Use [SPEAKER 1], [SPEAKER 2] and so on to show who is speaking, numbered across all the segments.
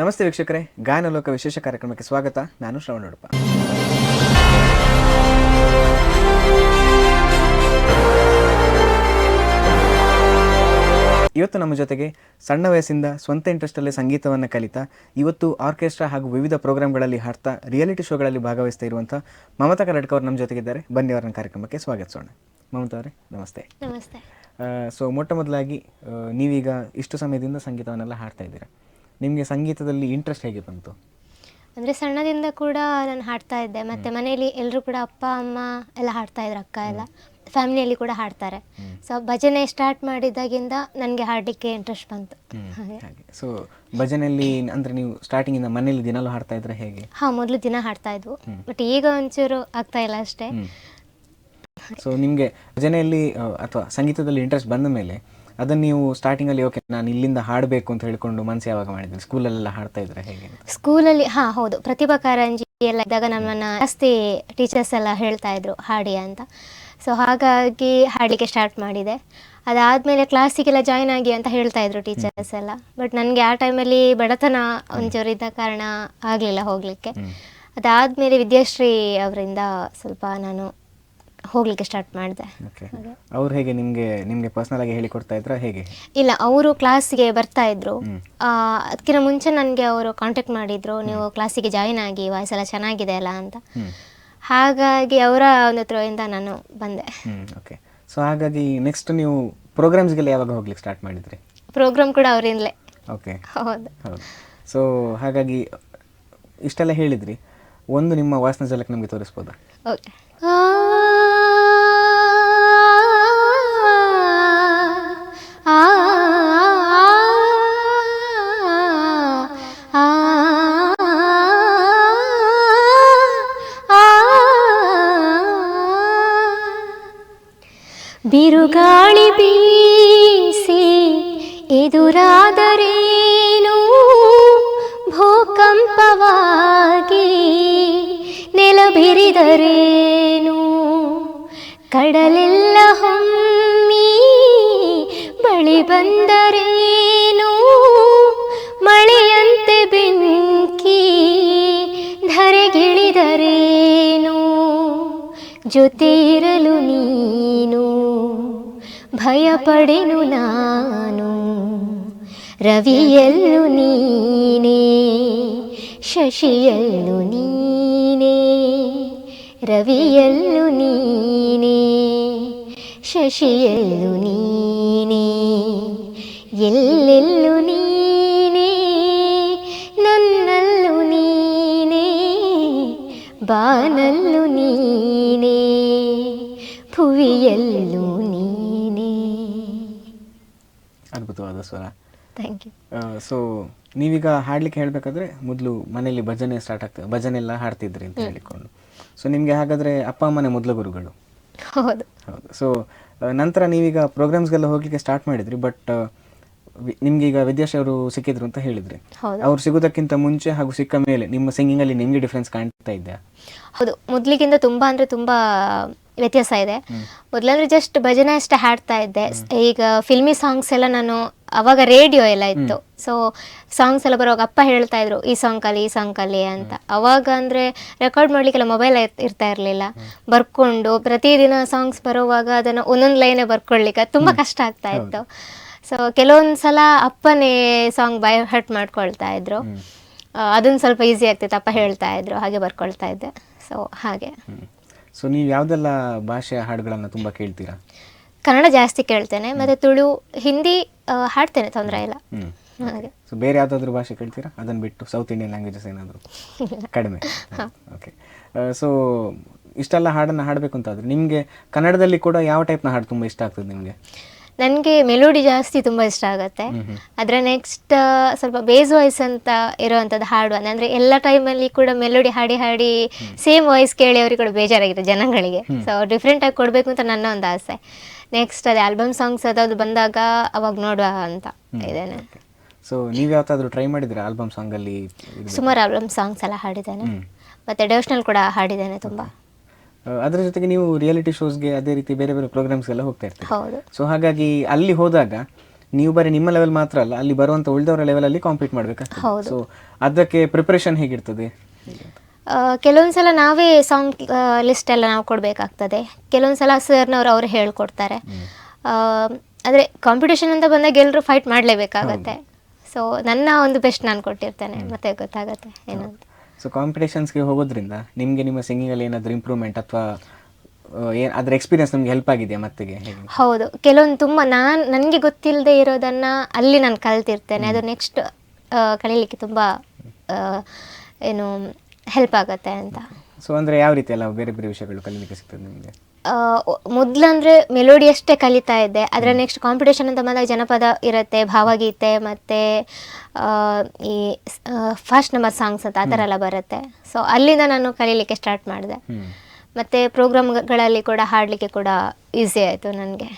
[SPEAKER 1] ನಮಸ್ತೆ ವೀಕ್ಷಕರೇ, ಗಾಯನಲೋಕ ವಿಶೇಷ ಕಾರ್ಯಕ್ರಮಕ್ಕೆ ಸ್ವಾಗತ. ನಾನು ಶ್ರವಣ ಉಡುಪ. ಇವತ್ತು ನಮ್ಮ ಜೊತೆಗೆ ಸಣ್ಣ ವಯಸ್ಸಿಂದ ಸ್ವಂತ ಇಂಟ್ರೆಸ್ಟಲ್ಲೇ ಸಂಗೀತವನ್ನು ಕಲಿತಾ ಇವತ್ತು ಆರ್ಕೆಸ್ಟ್ರಾ ಹಾಗೂ ವಿವಿಧ ಪ್ರೋಗ್ರಾಮ್ಗಳಲ್ಲಿ ಹಾಡ್ತಾ ರಿಯಾಲಿಟಿ ಶೋಗಳಲ್ಲಿ ಭಾಗವಹಿಸ್ತಾ ಇರುವಂಥ ಮಮತಾ ಕರಡ್ಕ ಅವರು ನಮ್ಮ ಜೊತೆಗಿದ್ದಾರೆ. ಬನ್ನಿ ಅವರನ್ನ ಕಾರ್ಯಕ್ರಮಕ್ಕೆ ಸ್ವಾಗತಿಸೋಣ. ಮಮತಾ ಅವರೇ ನಮಸ್ತೆ.
[SPEAKER 2] ನಮಸ್ತೆ.
[SPEAKER 1] ಸೊ ಮೊಟ್ಟ ಮೊದಲಾಗಿ ನೀವೀಗ ಇಷ್ಟು ಸಮಯದಿಂದ ಸಂಗೀತವನ್ನೆಲ್ಲ ಹಾಡ್ತಾ ಇದ್ದೀರಾ. ನಿಮಗೆ ಸಂಗೀತದಲ್ಲಿ ಇಂಟ್ರೆಸ್ಟ್ ಹೇಗೆ ಬಂತು?
[SPEAKER 2] ಅಂದರೆ ಸಣ್ಣದಿಂದ ಕೂಡ ನಾನು ಹಾಡ್ತಾ ಇದ್ದೆ, ಮತ್ತು ಮನೆಯಲ್ಲಿ ಎಲ್ಲರೂ ಕೂಡ ಅಪ್ಪ ಅಮ್ಮ ಎಲ್ಲ ಹಾಡ್ತಾ ಇದ್ರು, ಅಕ್ಕ ಎಲ್ಲ ಫ್ಯಾಮಿಲಿಯಲ್ಲಿ ಕೂಡ ಹಾಡ್ತಾರೆ. ಸೊ ಭಜನೆ ಸ್ಟಾರ್ಟ್ ಮಾಡಿದಾಗಿಂದ ನನಗೆ ಹಾಡಲಿಕ್ಕೆ ಇಂಟ್ರೆಸ್ಟ್ ಬಂತು. ಹಾಗೆ.
[SPEAKER 1] ಸೊ ಭಜನೆಯಲ್ಲಿ ಅಂದರೆ ನೀವು ಸ್ಟಾರ್ಟಿಂಗಿಂದ ಮನೇಲಿ ದಿನಲ್ಲೂ ಹಾಡ್ತಾ ಇದ್ರೆ ಹೇಗೆ?
[SPEAKER 2] ಹಾಂ, ಮೊದಲು ದಿನ ಹಾಡ್ತಾ ಇದ್ವು, ಬಟ್ ಈಗ ಒಂಚೂರು ಆಗ್ತಾ ಇಲ್ಲ ಅಷ್ಟೇ.
[SPEAKER 1] ಸೊ ನಿಮಗೆ ಭಜನೆಯಲ್ಲಿ ಅಥವಾ ಸಂಗೀತದಲ್ಲಿ ಇಂಟ್ರೆಸ್ಟ್ ಬಂದ ಮೇಲೆ ಅದನ್ನು ನೀವು ಸ್ಟಾರ್ಟಿಂಗಲ್ಲಿ ಓಕೆ ನಾನು ಇಲ್ಲಿಂದ ಹಾಡಬೇಕು ಅಂತ ಹೇಳ್ಕೊಂಡು ಮನಸ್ಸು ಯಾವಾಗ ಮಾಡಿದ್ರಿ? ಸ್ಕೂಲಲ್ಲೆಲ್ಲ ಹಾಡ್ತಾ ಇದ್ರೆ ಹೇಗೆ?
[SPEAKER 2] ಸ್ಕೂಲಲ್ಲಿ ಹೌದು, ಪ್ರತಿಭಾ ಕಾರಂಜಿ ಎಲ್ಲ ಇದ್ದಾಗ ನಮ್ಮನ್ನು ಜಾಸ್ತಿ ಟೀಚರ್ಸ್ ಎಲ್ಲ ಹೇಳ್ತಾ ಇದ್ರು ಹಾಡಿ ಅಂತ. ಸೊ ಹಾಗಾಗಿ ಹಾಡಲಿಕ್ಕೆ ಸ್ಟಾರ್ಟ್ ಮಾಡಿದೆ. ಅದಾದಮೇಲೆ ಕ್ಲಾಸಿಗೆಲ್ಲ ಜಾಯ್ನ್ ಆಗಿ ಅಂತ ಹೇಳ್ತಾ ಇದ್ರು ಟೀಚರ್ಸ್ ಎಲ್ಲ, ಬಟ್ ನನಗೆ ಆ ಟೈಮಲ್ಲಿ ಬಡತನ ಒಂಚೂರು ಇದ್ದ ಕಾರಣ ಆಗಲಿಲ್ಲ ಹೋಗಲಿಕ್ಕೆ. ಅದಾದಮೇಲೆ ವಿದ್ಯಾಶ್ರೀ ಅವರಿಂದ ಸ್ವಲ್ಪ ನಾನು ಹೋಗ್ಲಿಕ್ಕೆ ಸ್ಟಾರ್ಟ್ ಮಾಡಿದೆ.
[SPEAKER 1] ಅವ್ರು ಹೇಗೆ ನಿಮಗೆ ಪರ್ಸನಲ್ ಆಗಿ ಹೇಳಿಕೊಡ್ತಾ ಇದ್ರ ಹೇಗೆ?
[SPEAKER 2] ಇಲ್ಲ, ಅವರು ಕ್ಲಾಸ್ಗೆ ಬರ್ತಾ ಇದ್ರು. ಅದಕ್ಕಿಂತ ಮುಂಚೆ ನನಗೆ ಅವರು ಕಾಂಟ್ಯಾಕ್ಟ್ ಮಾಡಿದ್ರು, ನೀವು ಕ್ಲಾಸಿಗೆ ಜಾಯಿನ್ ಆಗಿ, ವಾಯ್ಸ್ ಎಲ್ಲ ಚೆನ್ನಾಗಿದೆ ಅಲ್ಲ ಅಂತ. ಹಾಗಾಗಿ ಅವರ ಒಂದು ಥ್ರೋಯಿಂದ ನಾನು ಬಂದೆ.
[SPEAKER 1] ಓಕೆ. ಸೊ ಹಾಗಾಗಿ ನೆಕ್ಸ್ಟ್ ನೀವು ಪ್ರೋಗ್ರಾಮ್ಸ್ಗೆಲ್ಲ ಯಾವಾಗ ಹೋಗ್ಲಿಕ್ಕೆ ಸ್ಟಾರ್ಟ್ ಮಾಡಿದ್ರಿ?
[SPEAKER 2] ಪ್ರೋಗ್ರಾಮ್ ಕೂಡ ಅವರಿಂದಲೇ.
[SPEAKER 1] ಓಕೆ,
[SPEAKER 2] ಹೌದು.
[SPEAKER 1] ಹೌದು. ಸೊ ಹಾಗಾಗಿ ಇಷ್ಟೆಲ್ಲ ಹೇಳಿದ್ರಿ, ಒಂದು ನಿಮ್ಮ ವಾಯ್ಸ್ನ ಜಲಕ್ಕೆ ನಮಗೆ ತೋರಿಸ್ಬೋದಾ?
[SPEAKER 2] ಓಕೆ. ಬಿರುಗಾಳಿ ಬೀಸಿ ಎದುರಾದರೇನು, ಭೂಕಂಪವಾಗಿ ನೆಲ ಬಿರಿದರೇನು, ಕಡಲೆಲ್ಲ ಹೊಮ್ಮಿ ಬಳಿ ಬಂದರೇನು, ಮಳೆಯಂತೆ ಬೆಂಕಿ ಧರೆಗಿಳಿದರೇನು, ಜೊತೆ ಇರಲು ನೀನು ಭಯಪಡೆನು ನಾನು, ರವಿಯಲ್ಲು ನೀನೇ ಶಶಿಯಲ್ಲು ನೀನೇ, ರವಿಯಲ್ಲು ನೀನೇ ಶಶಿಯಲ್ಲು ನೀನೇ, ಎಲ್ಲೆಲ್ಲು ನೀನೇ ನನ್ನಲ್ಲು ನೀನೇ, ಬಾನಲ್ಲು ನೀನೇ ಭುವಿಯಲ್ಲು ನೀನೇ.
[SPEAKER 1] ಅದ್ಭುತವಾದ ಸ್ವರ.
[SPEAKER 2] Thank you.
[SPEAKER 1] ಸೊ ನೀವೀಗ ಹಾಡ್ಲಿಕ್ಕೆ ಹೇಳಬೇಕಾದ್ರೆ ಮೊದಲು ಮನೆಯಲ್ಲಿ ಭಜನೆ ಸ್ಟಾರ್ಟ್ ಆಗ್ತದೆ, ಭಜನೆ ಎಲ್ಲ ಹಾಡ್ತಿದ್ರಿ ಅಂತ ಹೇಳಿಕೊಂಡು. ಸೊ ನಿಮಗೆ ಹಾಗಾದರೆ ಅಪ್ಪ ಅಮ್ಮನೇ ಮೊದಲ ಗುರುಗಳು?
[SPEAKER 2] ಹೌದು.
[SPEAKER 1] ಹೌದು. ಸೊ ನಂತರ ನೀವೀಗ ಪ್ರೋಗ್ರಾಮ್ಸ್ಗೆಲ್ಲ ಹೋಗ್ಲಿಕ್ಕೆ ಸ್ಟಾರ್ಟ್ ಮಾಡಿದ್ರಿ, ಬಟ್ ನಿಮ್ಗೆ ಈಗ ವಿದ್ಯಾಶ್ರೀ ಅವರು ಸಿಕ್ಕಿದ್ರು ಅಂತ ಹೇಳಿದ್ರಿ. ಅವ್ರು ಸಿಗೋದಕ್ಕಿಂತ ಮುಂಚೆ ಹಾಗೂ ಸಿಕ್ಕ ಮೇಲೆ ನಿಮ್ಮ ಸಿಂಗಿಂಗಲ್ಲಿ ನಿಮಗೆ ಡಿಫ್ರೆನ್ಸ್ ಕಾಣ್ತಾ ಇದೆಯಾ?
[SPEAKER 2] ಹೌದು, ಮೊದಲಿಗಿಂತ ತುಂಬ ಅಂದರೆ ತುಂಬ ವ್ಯತ್ಯಾಸ ಇದೆ. ಮೊದಲಂದ್ರೆ ಜಸ್ಟ್ ಭಜನೆ ಅಷ್ಟೇ ಹಾಡ್ತಾ ಇದ್ದೆ. ಈಗ ಫಿಲ್ಮಿ ಸಾಂಗ್ಸ್ ಎಲ್ಲ ನಾನು ಅವಾಗ ರೇಡಿಯೋ ಎಲ್ಲ ಇತ್ತು, ಸೊ ಸಾಂಗ್ಸ್ ಎಲ್ಲ ಬರುವಾಗ ಅಪ್ಪ ಹೇಳ್ತಾ ಇದ್ರು ಈ ಸಾಂಗ್ ಕಲಿ ಈ ಸಾಂಗ್ ಕಲಿ ಅಂತ. ಅವಾಗ ಅಂದರೆ ರೆಕಾರ್ಡ್ ಮಾಡ್ಲಿಕ್ಕೆಲ್ಲ ಮೊಬೈಲ್ ಇರ್ತಾ ಇರಲಿಲ್ಲ, ಬರ್ಕೊಂಡು ಪ್ರತಿದಿನ ಸಾಂಗ್ಸ್ ಬರುವಾಗ ಅದನ್ನು ಒಂದೊಂದು ಲೈನೇ ಬರ್ಕೊಳ್ಳಿಕ್ಕೆ ತುಂಬ ಕಷ್ಟ ಆಗ್ತಾ ಇತ್ತು. ಸೊ ಕೆಲವೊಂದು ಸಲ ಅಪ್ಪನೇ ಸಾಂಗ್ ಬೈ ಹರ್ಟ್ ಮಾಡ್ಕೊಳ್ತಾ ಇದ್ರು, ಅದನ್ನು ಸ್ವಲ್ಪ ಈಸಿ ಆಗ್ತಿತ್ತು, ಅಪ್ಪ ಹೇಳ್ತಾ ಇದ್ರು, ಹಾಗೆ ಬರ್ಕೊಳ್ತಾ ಇದ್ದೆ. ಸೊ ಹಾಗೆ.
[SPEAKER 1] ಸೊ ನೀವು ಯಾವುದೆಲ್ಲ ಭಾಷೆಯ ಹಾಡುಗಳನ್ನು ತುಂಬ ಕೇಳ್ತೀರಾ?
[SPEAKER 2] ಕನ್ನಡ ಜಾಸ್ತಿ ಕೇಳ್ತೇನೆ, ಮತ್ತು ತುಳು, ಹಿಂದಿ ಹಾಡ್ತೇನೆ, ತೊಂದರೆ ಇಲ್ಲ. ಹಾಗೆ.
[SPEAKER 1] ಸೊ ಬೇರೆ ಯಾವುದಾದ್ರೂ ಭಾಷೆ ಕೇಳ್ತೀರಾ ಅದನ್ನು ಬಿಟ್ಟು? ಸೌತ್ ಇಂಡಿಯನ್ ಲ್ಯಾಂಗ್ವೇಜಸ್ ಏನಾದರೂ ಕಡಿಮೆ? ಓಕೆ. ಸೊ ಇಷ್ಟೆಲ್ಲ ಹಾಡನ್ನು ಹಾಡಬೇಕು ಅಂತಾದರೆ ನಿಮಗೆ ಕನ್ನಡದಲ್ಲಿ ಕೂಡ ಯಾವ ಟೈಪ್ನ ಹಾಡು ತುಂಬ ಇಷ್ಟ ಆಗ್ತದೆ ನಿಮಗೆ?
[SPEAKER 2] ನನಗೆ ಮೆಲೋಡಿ ಜಾಸ್ತಿ ತುಂಬ ಇಷ್ಟ ಆಗುತ್ತೆ. ಅದರ ನೆಕ್ಸ್ಟ್ ಸ್ವಲ್ಪ ಬೇಸ್ ವಾಯ್ಸ್ ಅಂತ ಇರೋವಂಥದ್ದು ಹಾಡು, ಅಂದರೆ ಎಲ್ಲ ಟೈಮಲ್ಲಿ ಕೂಡ ಮೆಲೋಡಿ ಹಾಡಿ ಹಾಡಿ ಸೇಮ್ ವಾಯ್ಸ್ ಕೇಳಿ ಅವ್ರಿಗೆ ಕೂಡ ಬೇಜಾರಾಗಿದೆ ಜನಗಳಿಗೆ. ಸೊ ಡಿಫ್ರೆಂಟಾಗಿ ಕೊಡಬೇಕು ಅಂತ ನನ್ನ ಒಂದು ಆಸೆ. ನೆಕ್ಸ್ಟ್ ಅದೇ ಆಲ್ಬಮ್ ಸಾಂಗ್ಸ್ ಅದಾವುದು ಬಂದಾಗ ಅವಾಗ ನೋಡುವ ಅಂತ ಇದ್ದೇನೆ.
[SPEAKER 1] ಸೊ ನೀವು ಯಾವತ್ತಾದರೂ ಟ್ರೈ ಮಾಡಿದ್ರೆ ಆಲ್ಬಮ್ ಸಾಂಗಲ್ಲಿ?
[SPEAKER 2] ಸುಮಾರು ಆಲ್ಬಮ್ ಸಾಂಗ್ಸ್ ಎಲ್ಲ ಹಾಡಿದ್ದೇನೆ, ಮತ್ತು ಡೆವೋಷನಲ್ ಕೂಡ ಹಾಡಿದ್ದೇನೆ ತುಂಬ.
[SPEAKER 1] ಅದರ ಜೊತೆಗೆ ನೀವು ರಿಯಾಲಿಟಿ ಶೋಸ್ಗೆ ಅದೇ ರೀತಿ ಬೇರೆ ಬೇರೆ ಪ್ರೋಗ್ರಾಮ್ಸ್ಗೆಲ್ಲ ಹೋಗ್ತಾ ಇರ್ತೀರಿ.
[SPEAKER 2] ಹೌದು.
[SPEAKER 1] ಸೊ ಹಾಗಾಗಿ ಅಲ್ಲಿ ಹೋದಾಗ ನೀವು ಬರೀ ನಿಮ್ಮ ಲೆವೆಲ್ ಮಾತ್ರ ಅಲ್ಲ, ಅಲ್ಲಿ ಬರುವಂಥ ಉಳಿದವರ ಲೆವೆಲಲ್ಲಿ ಕಾಂಪೀಟ್ ಮಾಡಬೇಕಾಗ್ತದೆ. ಸೊ ಅದಕ್ಕೆ ಪ್ರಿಪರೇಷನ್ ಹೇಗಿರ್ತದೆ?
[SPEAKER 2] ಕೆಲವೊಂದ್ಸಲ ನಾವೇ ಸಾಂಗ್ ಲಿಸ್ಟ್ ಎಲ್ಲ ನಾವು ಕೊಡಬೇಕಾಗ್ತದೆ, ಕೆಲವೊಂದ್ಸಲ ಸರ್ನವ್ರು ಅವ್ರು ಹೇಳ್ಕೊಡ್ತಾರೆ. ಆದರೆ ಕಾಂಪಿಟೇಷನ್ ಅಂತ ಬಂದಾಗ ಎಲ್ಲರೂ ಫೈಟ್ ಮಾಡಲೇಬೇಕಾಗತ್ತೆ. ಸೊ ನನ್ನ ಒಂದು ಬೆಸ್ಟ್ ನಾನು ಕೊಟ್ಟಿರ್ತೇನೆ, ಮತ್ತೆ ಗೊತ್ತಾಗತ್ತೆ ಏನಂತ.
[SPEAKER 1] ಸೊ ಕಾಂಪಿಟೇಷನ್ಸ್ಗೆ ಹೋಗೋದ್ರಿಂದ ನಿಮಗೆ ನಿಮ್ಮ ಸಿಂಗಿಂಗಲ್ಲಿ ಏನಾದರೂ ಇಂಪ್ರೂವ್ಮೆಂಟ್ ಅಥವಾ ಅದರ ಎಕ್ಸ್ಪೀರಿಯನ್ಸ್ ನಿಮಗೆ ಹೆಲ್ಪ್ ಆಗಿದೆಯಾ ಮತ್ತೆಗೆ?
[SPEAKER 2] ಹೌದು, ಕೆಲವೊಂದು ತುಂಬ ನನಗೆ ಗೊತ್ತಿಲ್ಲದೆ ಇರೋದನ್ನು ಅಲ್ಲಿ ನಾನು ಕಲ್ತಿರ್ತೇನೆ. ಅದು ನೆಕ್ಸ್ಟ್ ಕಲೀಲಿಕ್ಕೆ ತುಂಬ ಏನು ಹೆಲ್ಪ್ ಆಗುತ್ತೆ ಅಂತ.
[SPEAKER 1] ಸೊ ಅಂದರೆ ಯಾವ ರೀತಿ ಎಲ್ಲ ಬೇರೆ ಬೇರೆ ವಿಷಯಗಳು ಕಲೀಲಿಕ್ಕೆ ಸಿಗ್ತದೆ ನಿಮಗೆ?
[SPEAKER 2] ಮೊದಲಂದರೆ ಮೆಲೋಡಿ ಅಷ್ಟೇ ಕಲಿತಾ ಇದ್ದೆ. ಅದರ ನೆಕ್ಸ್ಟ್ ಕಾಂಪಿಟೇಷನ್ ಅಂತ ಬಂದಾಗ ಜನಪದ ಇರುತ್ತೆ, ಭಾವಗೀತೆ, ಮತ್ತು ಈ ಫಾಸ್ಟ್ ನಂಬರ್ ಸಾಂಗ್ಸ್ ಅಂತ ಆ ಥರ ಎಲ್ಲ ಬರುತ್ತೆ. ಸೊ ಅಲ್ಲಿಂದ ನಾನು ಕಲೀಲಿಕ್ಕೆ ಸ್ಟಾರ್ಟ್ ಮಾಡಿದೆ. ಮತ್ತು ಪ್ರೋಗ್ರಾಮ್ಗಳಲ್ಲಿ ಕೂಡ ಹಾಡಲಿಕ್ಕೆ ಕೂಡ ಈಸಿ ಆಯಿತು ನನಗೆ.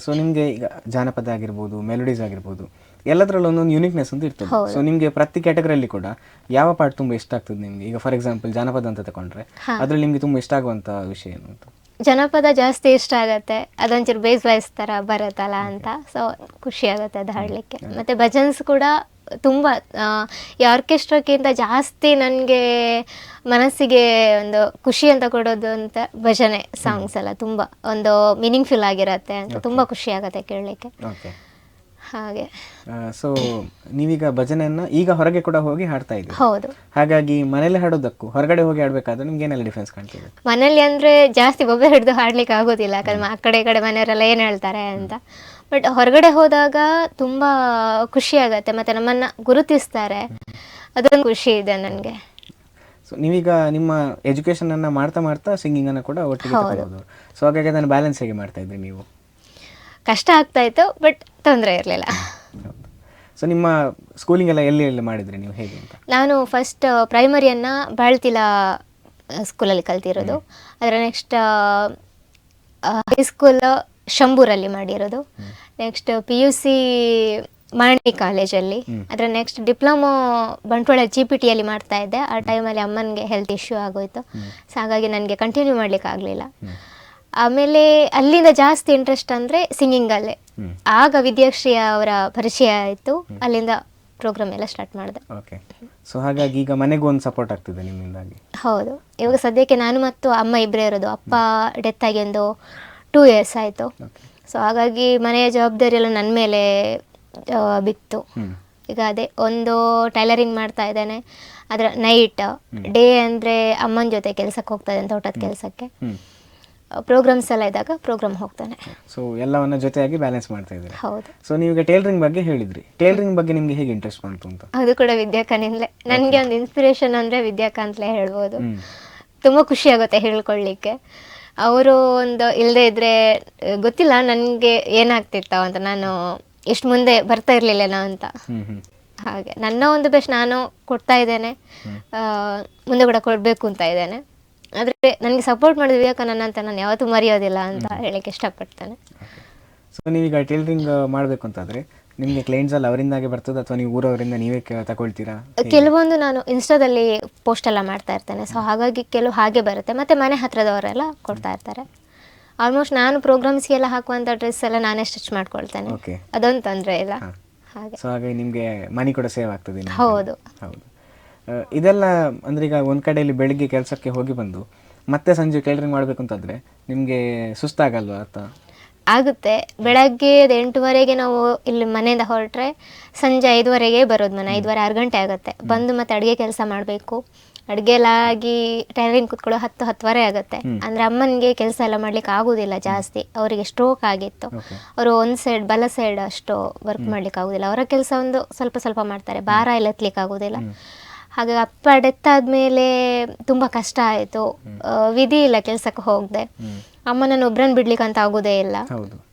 [SPEAKER 1] ಸೊ ನಿಮಗೆ ಈಗ ಜಾನಪದ ಆಗಿರ್ಬೋದು, ಮೆಲೋಡೀಸ್ ಆಗಿರ್ಬೋದು, ಎಲ್ಲದರಲ್ಲೂ ಒಂದೊಂದು ಯೂನಿಕ್ನೆಸ್ ಅಂತ ಇರ್ತದೆ. ಸೊ ನಿಮಗೆ ಪ್ರತಿ ಕ್ಯಾಟಗರಿಯಲ್ಲಿ ಕೂಡ ಯಾವ ಪಾರ್ಟ್ ತುಂಬ ಇಷ್ಟ ಆಗ್ತದೆ ನಿಮಗೆ? ಈಗ ಫಾರ್ ಎಕ್ಸಾಂಪಲ್ ಜಾನಪದ ಅಂತ ತಗೊಂಡ್ರೆ ಅದರಲ್ಲಿ ನಿಮಗೆ ತುಂಬ ಇಷ್ಟ ಆಗುವಂಥ ವಿಷಯ ಏನು ಅಂತ?
[SPEAKER 2] ಜನಪದ ಜಾಸ್ತಿ ಇಷ್ಟ ಆಗುತ್ತೆ, ಅದೊಂಚೂರು ಬೇಸ್ ವಾಯ್ಸ್ ಥರ ಬರುತ್ತಲ್ಲ ಅಂತ. ಸೊ ಖುಷಿ ಆಗುತ್ತೆ ಅದು ಹಾಡಲಿಕ್ಕೆ. ಮತ್ತು ಭಜನ್ಸ್ ಕೂಡ ತುಂಬ ಈ ಆರ್ಕೆಸ್ಟ್ರಾಕ್ಕಿಂತ ಜಾಸ್ತಿ ನನಗೆ ಮನಸ್ಸಿಗೆ ಒಂದು ಖುಷಿ ಅಂತ ಕೊಡೋದು ಅಂತ ಭಜನೆ ಸಾಂಗ್ಸ್ ಎಲ್ಲ ತುಂಬ ಒಂದು ಮೀನಿಂಗ್ಫುಲ್ ಆಗಿರುತ್ತೆ ಅಂತ, ತುಂಬ ಖುಷಿ ಆಗುತ್ತೆ ಕೇಳಲಿಕ್ಕೆ. ಹಾಗೆ.
[SPEAKER 1] ಸೊ ನೀವೀಗ ಭಜನೆಯನ್ನು ಈಗ ಹೊರಗೆ ಕೂಡ ಹೋಗಿ ಹಾಡ್ತಾ ಇದ್ದೀವಿ.
[SPEAKER 2] ಹೌದು.
[SPEAKER 1] ಹಾಗಾಗಿ ಮನೇಲಿ ಹಾಡೋದಕ್ಕೂ ಹೊರಗಡೆ ಹೋಗಿ ಹಾಡಬೇಕಾದ್ರೆ ನಿಮ್ಗೆ ಏನೆಲ್ಲ ಡಿಫ್ರೆನ್ಸ್ ಕಾಣ್ತಿದೆ?
[SPEAKER 2] ಮನೇಲಿ ಅಂದರೆ ಜಾಸ್ತಿ ಬೊಬ್ಬೆ ಹಿಡಿದು ಹಾಡ್ಲಿಕ್ಕೆ ಆಗೋದಿಲ್ಲ, ಯಾಕಂದ್ರೆ ಆ ಕಡೆ ಈ ಕಡೆ ಮನೆಯವರೆಲ್ಲ ಏನು ಹೇಳ್ತಾರೆ ಅಂತ. ಬಟ್ ಹೊರಗಡೆ ಹೋದಾಗ ತುಂಬ ಖುಷಿ ಆಗುತ್ತೆ, ಮತ್ತು ನಮ್ಮನ್ನು ಗುರುತಿಸ್ತಾರೆ, ಅದೊಂದು ಖುಷಿ ಇದೆ ನನಗೆ.
[SPEAKER 1] ಸೊ ನೀವೀಗ ನಿಮ್ಮ ಎಜುಕೇಷನನ್ನು ಮಾಡ್ತಾ ಮಾಡ್ತಾ ಸಿಂಗಿಂಗನ್ನು ಕೂಡ ಒಟ್ಟಿಗೆ ತಗೊಳ್ಳೋದು. ಸೊ ಹಾಗಾಗಿ ಅದನ್ನು ಬ್ಯಾಲೆನ್ಸ್ ಹೇಗೆ ಮಾಡ್ತಾ ಇದ್ರಿ ನೀವು?
[SPEAKER 2] ಕಷ್ಟ ಆಗ್ತಾಯಿತ್ತು, ಬಟ್ ತೊಂದರೆ ಇರಲಿಲ್ಲ.
[SPEAKER 1] ಸೊ ನಿಮ್ಮ ಸ್ಕೂಲಿಂಗ್ ಎಲ್ಲ ಎಲ್ಲಿ ಮಾಡಿದ್ರಿ ನೀವು, ಹೇಗೆ ಅಂತ?
[SPEAKER 2] ನಾನು ಫಸ್ಟ್ ಪ್ರೈಮರಿಯನ್ನು ಬಾಳ್ತಿಲ ಸ್ಕೂಲಲ್ಲಿ ಕಲ್ತಿರೋದು. ಅದರ ನೆಕ್ಸ್ಟ್ ಹೈಸ್ಕೂಲ್ ಶಂಭೂರಲ್ಲಿ ಮಾಡಿರೋದು. ನೆಕ್ಸ್ಟ್ PUC ಮಾಣಿ ಕಾಲೇಜಲ್ಲಿ. ಅದರ ನೆಕ್ಸ್ಟ್ ಡಿಪ್ಲೊಮೊ ಬಂಟ್ವಾಳ GPTಯಲ್ಲಿ ಮಾಡ್ತಾ ಇದ್ದೆ. ಆ ಟೈಮಲ್ಲಿ ಅಮ್ಮನಿಗೆ ಹೆಲ್ತ್ ಇಶ್ಯೂ ಆಗೋಯಿತು. ಸೊ ಹಾಗಾಗಿ ನನಗೆ ಕಂಟಿನ್ಯೂ ಮಾಡಲಿಕ್ಕೆ ಆಗಲಿಲ್ಲ. ಆಮೇಲೆ ಅಲ್ಲಿಂದ ಜಾಸ್ತಿ ಇಂಟ್ರೆಸ್ಟ್ ಅಂದರೆ ಸಿಂಗಿಂಗಲ್ಲೇ. ಆಗ ವಿದ್ಯಾಶ್ರೀ ಅವರ ಪರಿಚಯ ಆಯಿತು, ಅಲ್ಲಿಂದ ಪ್ರೋಗ್ರಾಮ್ ಎಲ್ಲ ಸ್ಟಾರ್ಟ್ ಮಾಡಿದೆ.
[SPEAKER 1] ಓಕೆ. ಸೊ ಹಾಗಾಗಿ ಈಗ ಮನೆಗೂ ಒಂದು ಸಪೋರ್ಟ್ ಆಗ್ತಿದೆ ನಿಮ್ಮಿಂದಾಗಿ?
[SPEAKER 2] ಹೌದು. ಇವಾಗ ಸದ್ಯಕ್ಕೆ ನಾನು ಮತ್ತು ಅಮ್ಮ ಇಬ್ಬರೇ ಇರೋದು. ಅಪ್ಪ ಡೆತ್ ಆಗಿ ಒಂದು 2 years ಆಯಿತು. ಸೊ ಹಾಗಾಗಿ ಮನೆಯ ಜವಾಬ್ದಾರಿ ಎಲ್ಲ ನನ್ನ ಮೇಲೆ ಬಿತ್ತು. ಈಗ ಅದೇ ಒಂದು ಟೈಲರಿಂಗ್ ಮಾಡ್ತಾ ಇದ್ದೇನೆ, ಅದರ ನೈಟ್ ಡೇ ಅಂದರೆ ಅಮ್ಮನ ಜೊತೆ ಕೆಲಸಕ್ಕೆ ಹೋಗ್ತಾ ಇದ್ದೇನೆ, ತೋಟದ ಕೆಲಸಕ್ಕೆ. ಪ್ರೋಗ್ರಾಮ್ಸ್ ಎಲ್ಲ ಇದ್ದಾಗ ಪ್ರೋಗ್ರಾಮ್ ಹೋಗ್ತಾನೆ.
[SPEAKER 1] ಸೊ ಎಲ್ಲವನ್ನ ಜೊತೆಯಾಗಿ ಬ್ಯಾಲೆನ್ಸ್ ಮಾಡ್ತಾ ಇದ್ದೀರಿ.
[SPEAKER 2] ಹೌದು.
[SPEAKER 1] ಸೊ ನೀವೀಗ ಟೈಲರಿಂಗ್ ಬಗ್ಗೆ ಹೇಳಿದ್ರಿ, ಟೈಲರಿಂಗ್ ಬಗ್ಗೆ ನಿಮಗೆ ಹೇಗೆ ಇಂಟ್ರೆಸ್ಟ್ ಬಂತು ಅಂತ?
[SPEAKER 2] ಅದು ಕೂಡ ವಿದ್ಯಾಕನಿಂದಲೇ. ನನಗೆ ಒಂದು ಇನ್ಸ್ಪಿರೇಷನ್ ಅಂದರೆ ವಿದ್ಯಾಕ ಅಂತಲೇ ಹೇಳ್ಬೋದು. ತುಂಬ ಖುಷಿ ಆಗುತ್ತೆ ಹೇಳ್ಕೊಳ್ಳಿಕ್ಕೆ. ಅವರು ಒಂದು ಇಲ್ಲದೆ ಇದ್ದರೆ ಗೊತ್ತಿಲ್ಲ ನನಗೆ ಏನಾಗ್ತಿತ್ತೋ ಅಂತ, ನಾನು ಎಷ್ಟು ಮುಂದೆ ಬರ್ತಾ ಇರಲಿಲ್ಲನೋ ಅಂತ. ಹಾಗೆ ನನ್ನ ಒಂದು ಬೆಸ್ಟ್ ನಾನು ಕೊಡ್ತಾ ಇದ್ದೇನೆ, ಮುಂದೆ ಕೂಡ ಕೊಡಬೇಕು ಅಂತ ಇದ್ದೇನೆ. ಆದರೆ ನನಗೆ ಸಪೋರ್ಟ್ ಮಾಡಿದ ವಿವೇಕಾನಂದ ಅಂತ ನಾನು ಯಾವತ್ತೂ ಮರೆಯೋದಿಲ್ಲ ಅಂತ ಹೇಳಕ್ಕೆ ಇಷ್ಟಪಡ್ತೇನೆ.
[SPEAKER 1] ಸೊ ನೀವೀಗ ಟೈಲರಿಂಗ್ ಮಾಡಬೇಕು ಅಂತಾದರೆ ನಿಮಗೆ ಕ್ಲೈಂಟ್ಸ್ ಎಲ್ಲ ಅವರಿಂದಾಗೆ ಬರ್ತದೆ ಅಥವಾ ನೀವು ಊರವರಿಂದ ನೀವೇ ತಗೊಳ್ತೀರಾ?
[SPEAKER 2] ಕೆಲವೊಂದು ನಾನು ಇನ್ಸ್ಟಾದಲ್ಲಿ ಪೋಸ್ಟ್ ಎಲ್ಲ ಮಾಡ್ತಾ ಇರ್ತೇನೆ. ಸೊ ಹಾಗಾಗಿ ಕೆಲವು ಹಾಗೆ ಬರುತ್ತೆ, ಮತ್ತು ಮನೆ ಹತ್ರದವರೆಲ್ಲ ಕೊಡ್ತಾ ಇರ್ತಾರೆ. ಆಲ್ಮೋಸ್ಟ್ ನಾನು ಪ್ರೋಗ್ರಾಮ್ಸ್ಗೆಲ್ಲ ಹಾಕುವಂಥ ಡ್ರೆಸ್ ಎಲ್ಲ ನಾನೇ ಸ್ಟಿಚ್ ಮಾಡ್ಕೊಳ್ತೇನೆ, ಅದೊಂದು ತೊಂದರೆ ಇಲ್ಲ. ಹಾಗೆ.
[SPEAKER 1] ಸೊ ಹಾಗಾಗಿ ನಿಮಗೆ ಮನಿ ಕೂಡ ಸೇವ್ ಆಗ್ತದೆ.
[SPEAKER 2] ಹೌದು
[SPEAKER 1] ಹೌದು. ಇದೆಲ್ಲ ಅಂದರೆ ಈಗ ಒಂದು ಕಡೆಯಲ್ಲಿ ಬೆಳಿಗ್ಗೆ ಕೆಲಸಕ್ಕೆ ಹೋಗಿ ಬಂದು ಮತ್ತೆ ಸಂಜೆ ಟೈಲರಿಂಗ್ ಮಾಡಬೇಕು ಅಂತಂದರೆ ನಿಮಗೆ ಸುಸ್ತಾಗಲ್ವಾ ಅಂತ?
[SPEAKER 2] ಆಗುತ್ತೆ. ಬೆಳಗ್ಗೆ 8:30ಗೆ ನಾವು ಇಲ್ಲಿ ಮನೆಯಿಂದ ಹೊರಟ್ರೆ ಸಂಜೆ 5:30ಗೆ ಬರೋದು ಮನೆ. 5:30 6 ಗಂಟೆ ಆಗುತ್ತೆ. ಬಂದು ಮತ್ತೆ ಅಡುಗೆ ಕೆಲಸ ಮಾಡಬೇಕು. ಅಡುಗೆ ಎಲ್ಲ ಆಗಿ ಟೈಲರಿಂಗ್ ಕೂತ್ಕೊಳ್ಳೋ 10-10:30 ಆಗುತ್ತೆ. ಅಂದರೆ ಅಮ್ಮನಿಗೆ ಕೆಲಸ ಎಲ್ಲ ಮಾಡ್ಲಿಕ್ಕೆ ಆಗೋದಿಲ್ಲ ಜಾಸ್ತಿ, ಅವರಿಗೆ ಸ್ಟ್ರೋಕ್ ಆಗಿತ್ತು. ಅವರು ಒಂದು ಸೈಡ್ ಬಲ ಸೈಡ್ ಅಷ್ಟು ವರ್ಕ್ ಮಾಡ್ಲಿಕ್ಕೆ ಆಗೋದಿಲ್ಲ. ಅವರ ಕೆಲಸ ಒಂದು ಸ್ವಲ್ಪ ಸ್ವಲ್ಪ ಮಾಡ್ತಾರೆ, ಭಾರ ಎಲ್ಲ ಎತ್ತಲಿಕ್ಕೆ ಆಗೋದಿಲ್ಲ. ಹಾಗೆ ಅಪ್ಪ ಡೆತ್ ಆದಮೇಲೆ ತುಂಬ ಕಷ್ಟ ಆಯಿತು. ವಿಧಿ ಇಲ್ಲ, ಕೆಲಸಕ್ಕೆ ಹೋಗದೆ. ಅಮ್ಮನನ್ನು ಒಬ್ಬರನ್ನು ಬಿಡ್ಲಿಕ್ಕೆ ಅಂತ ಆಗೋದೇ ಇಲ್ಲ.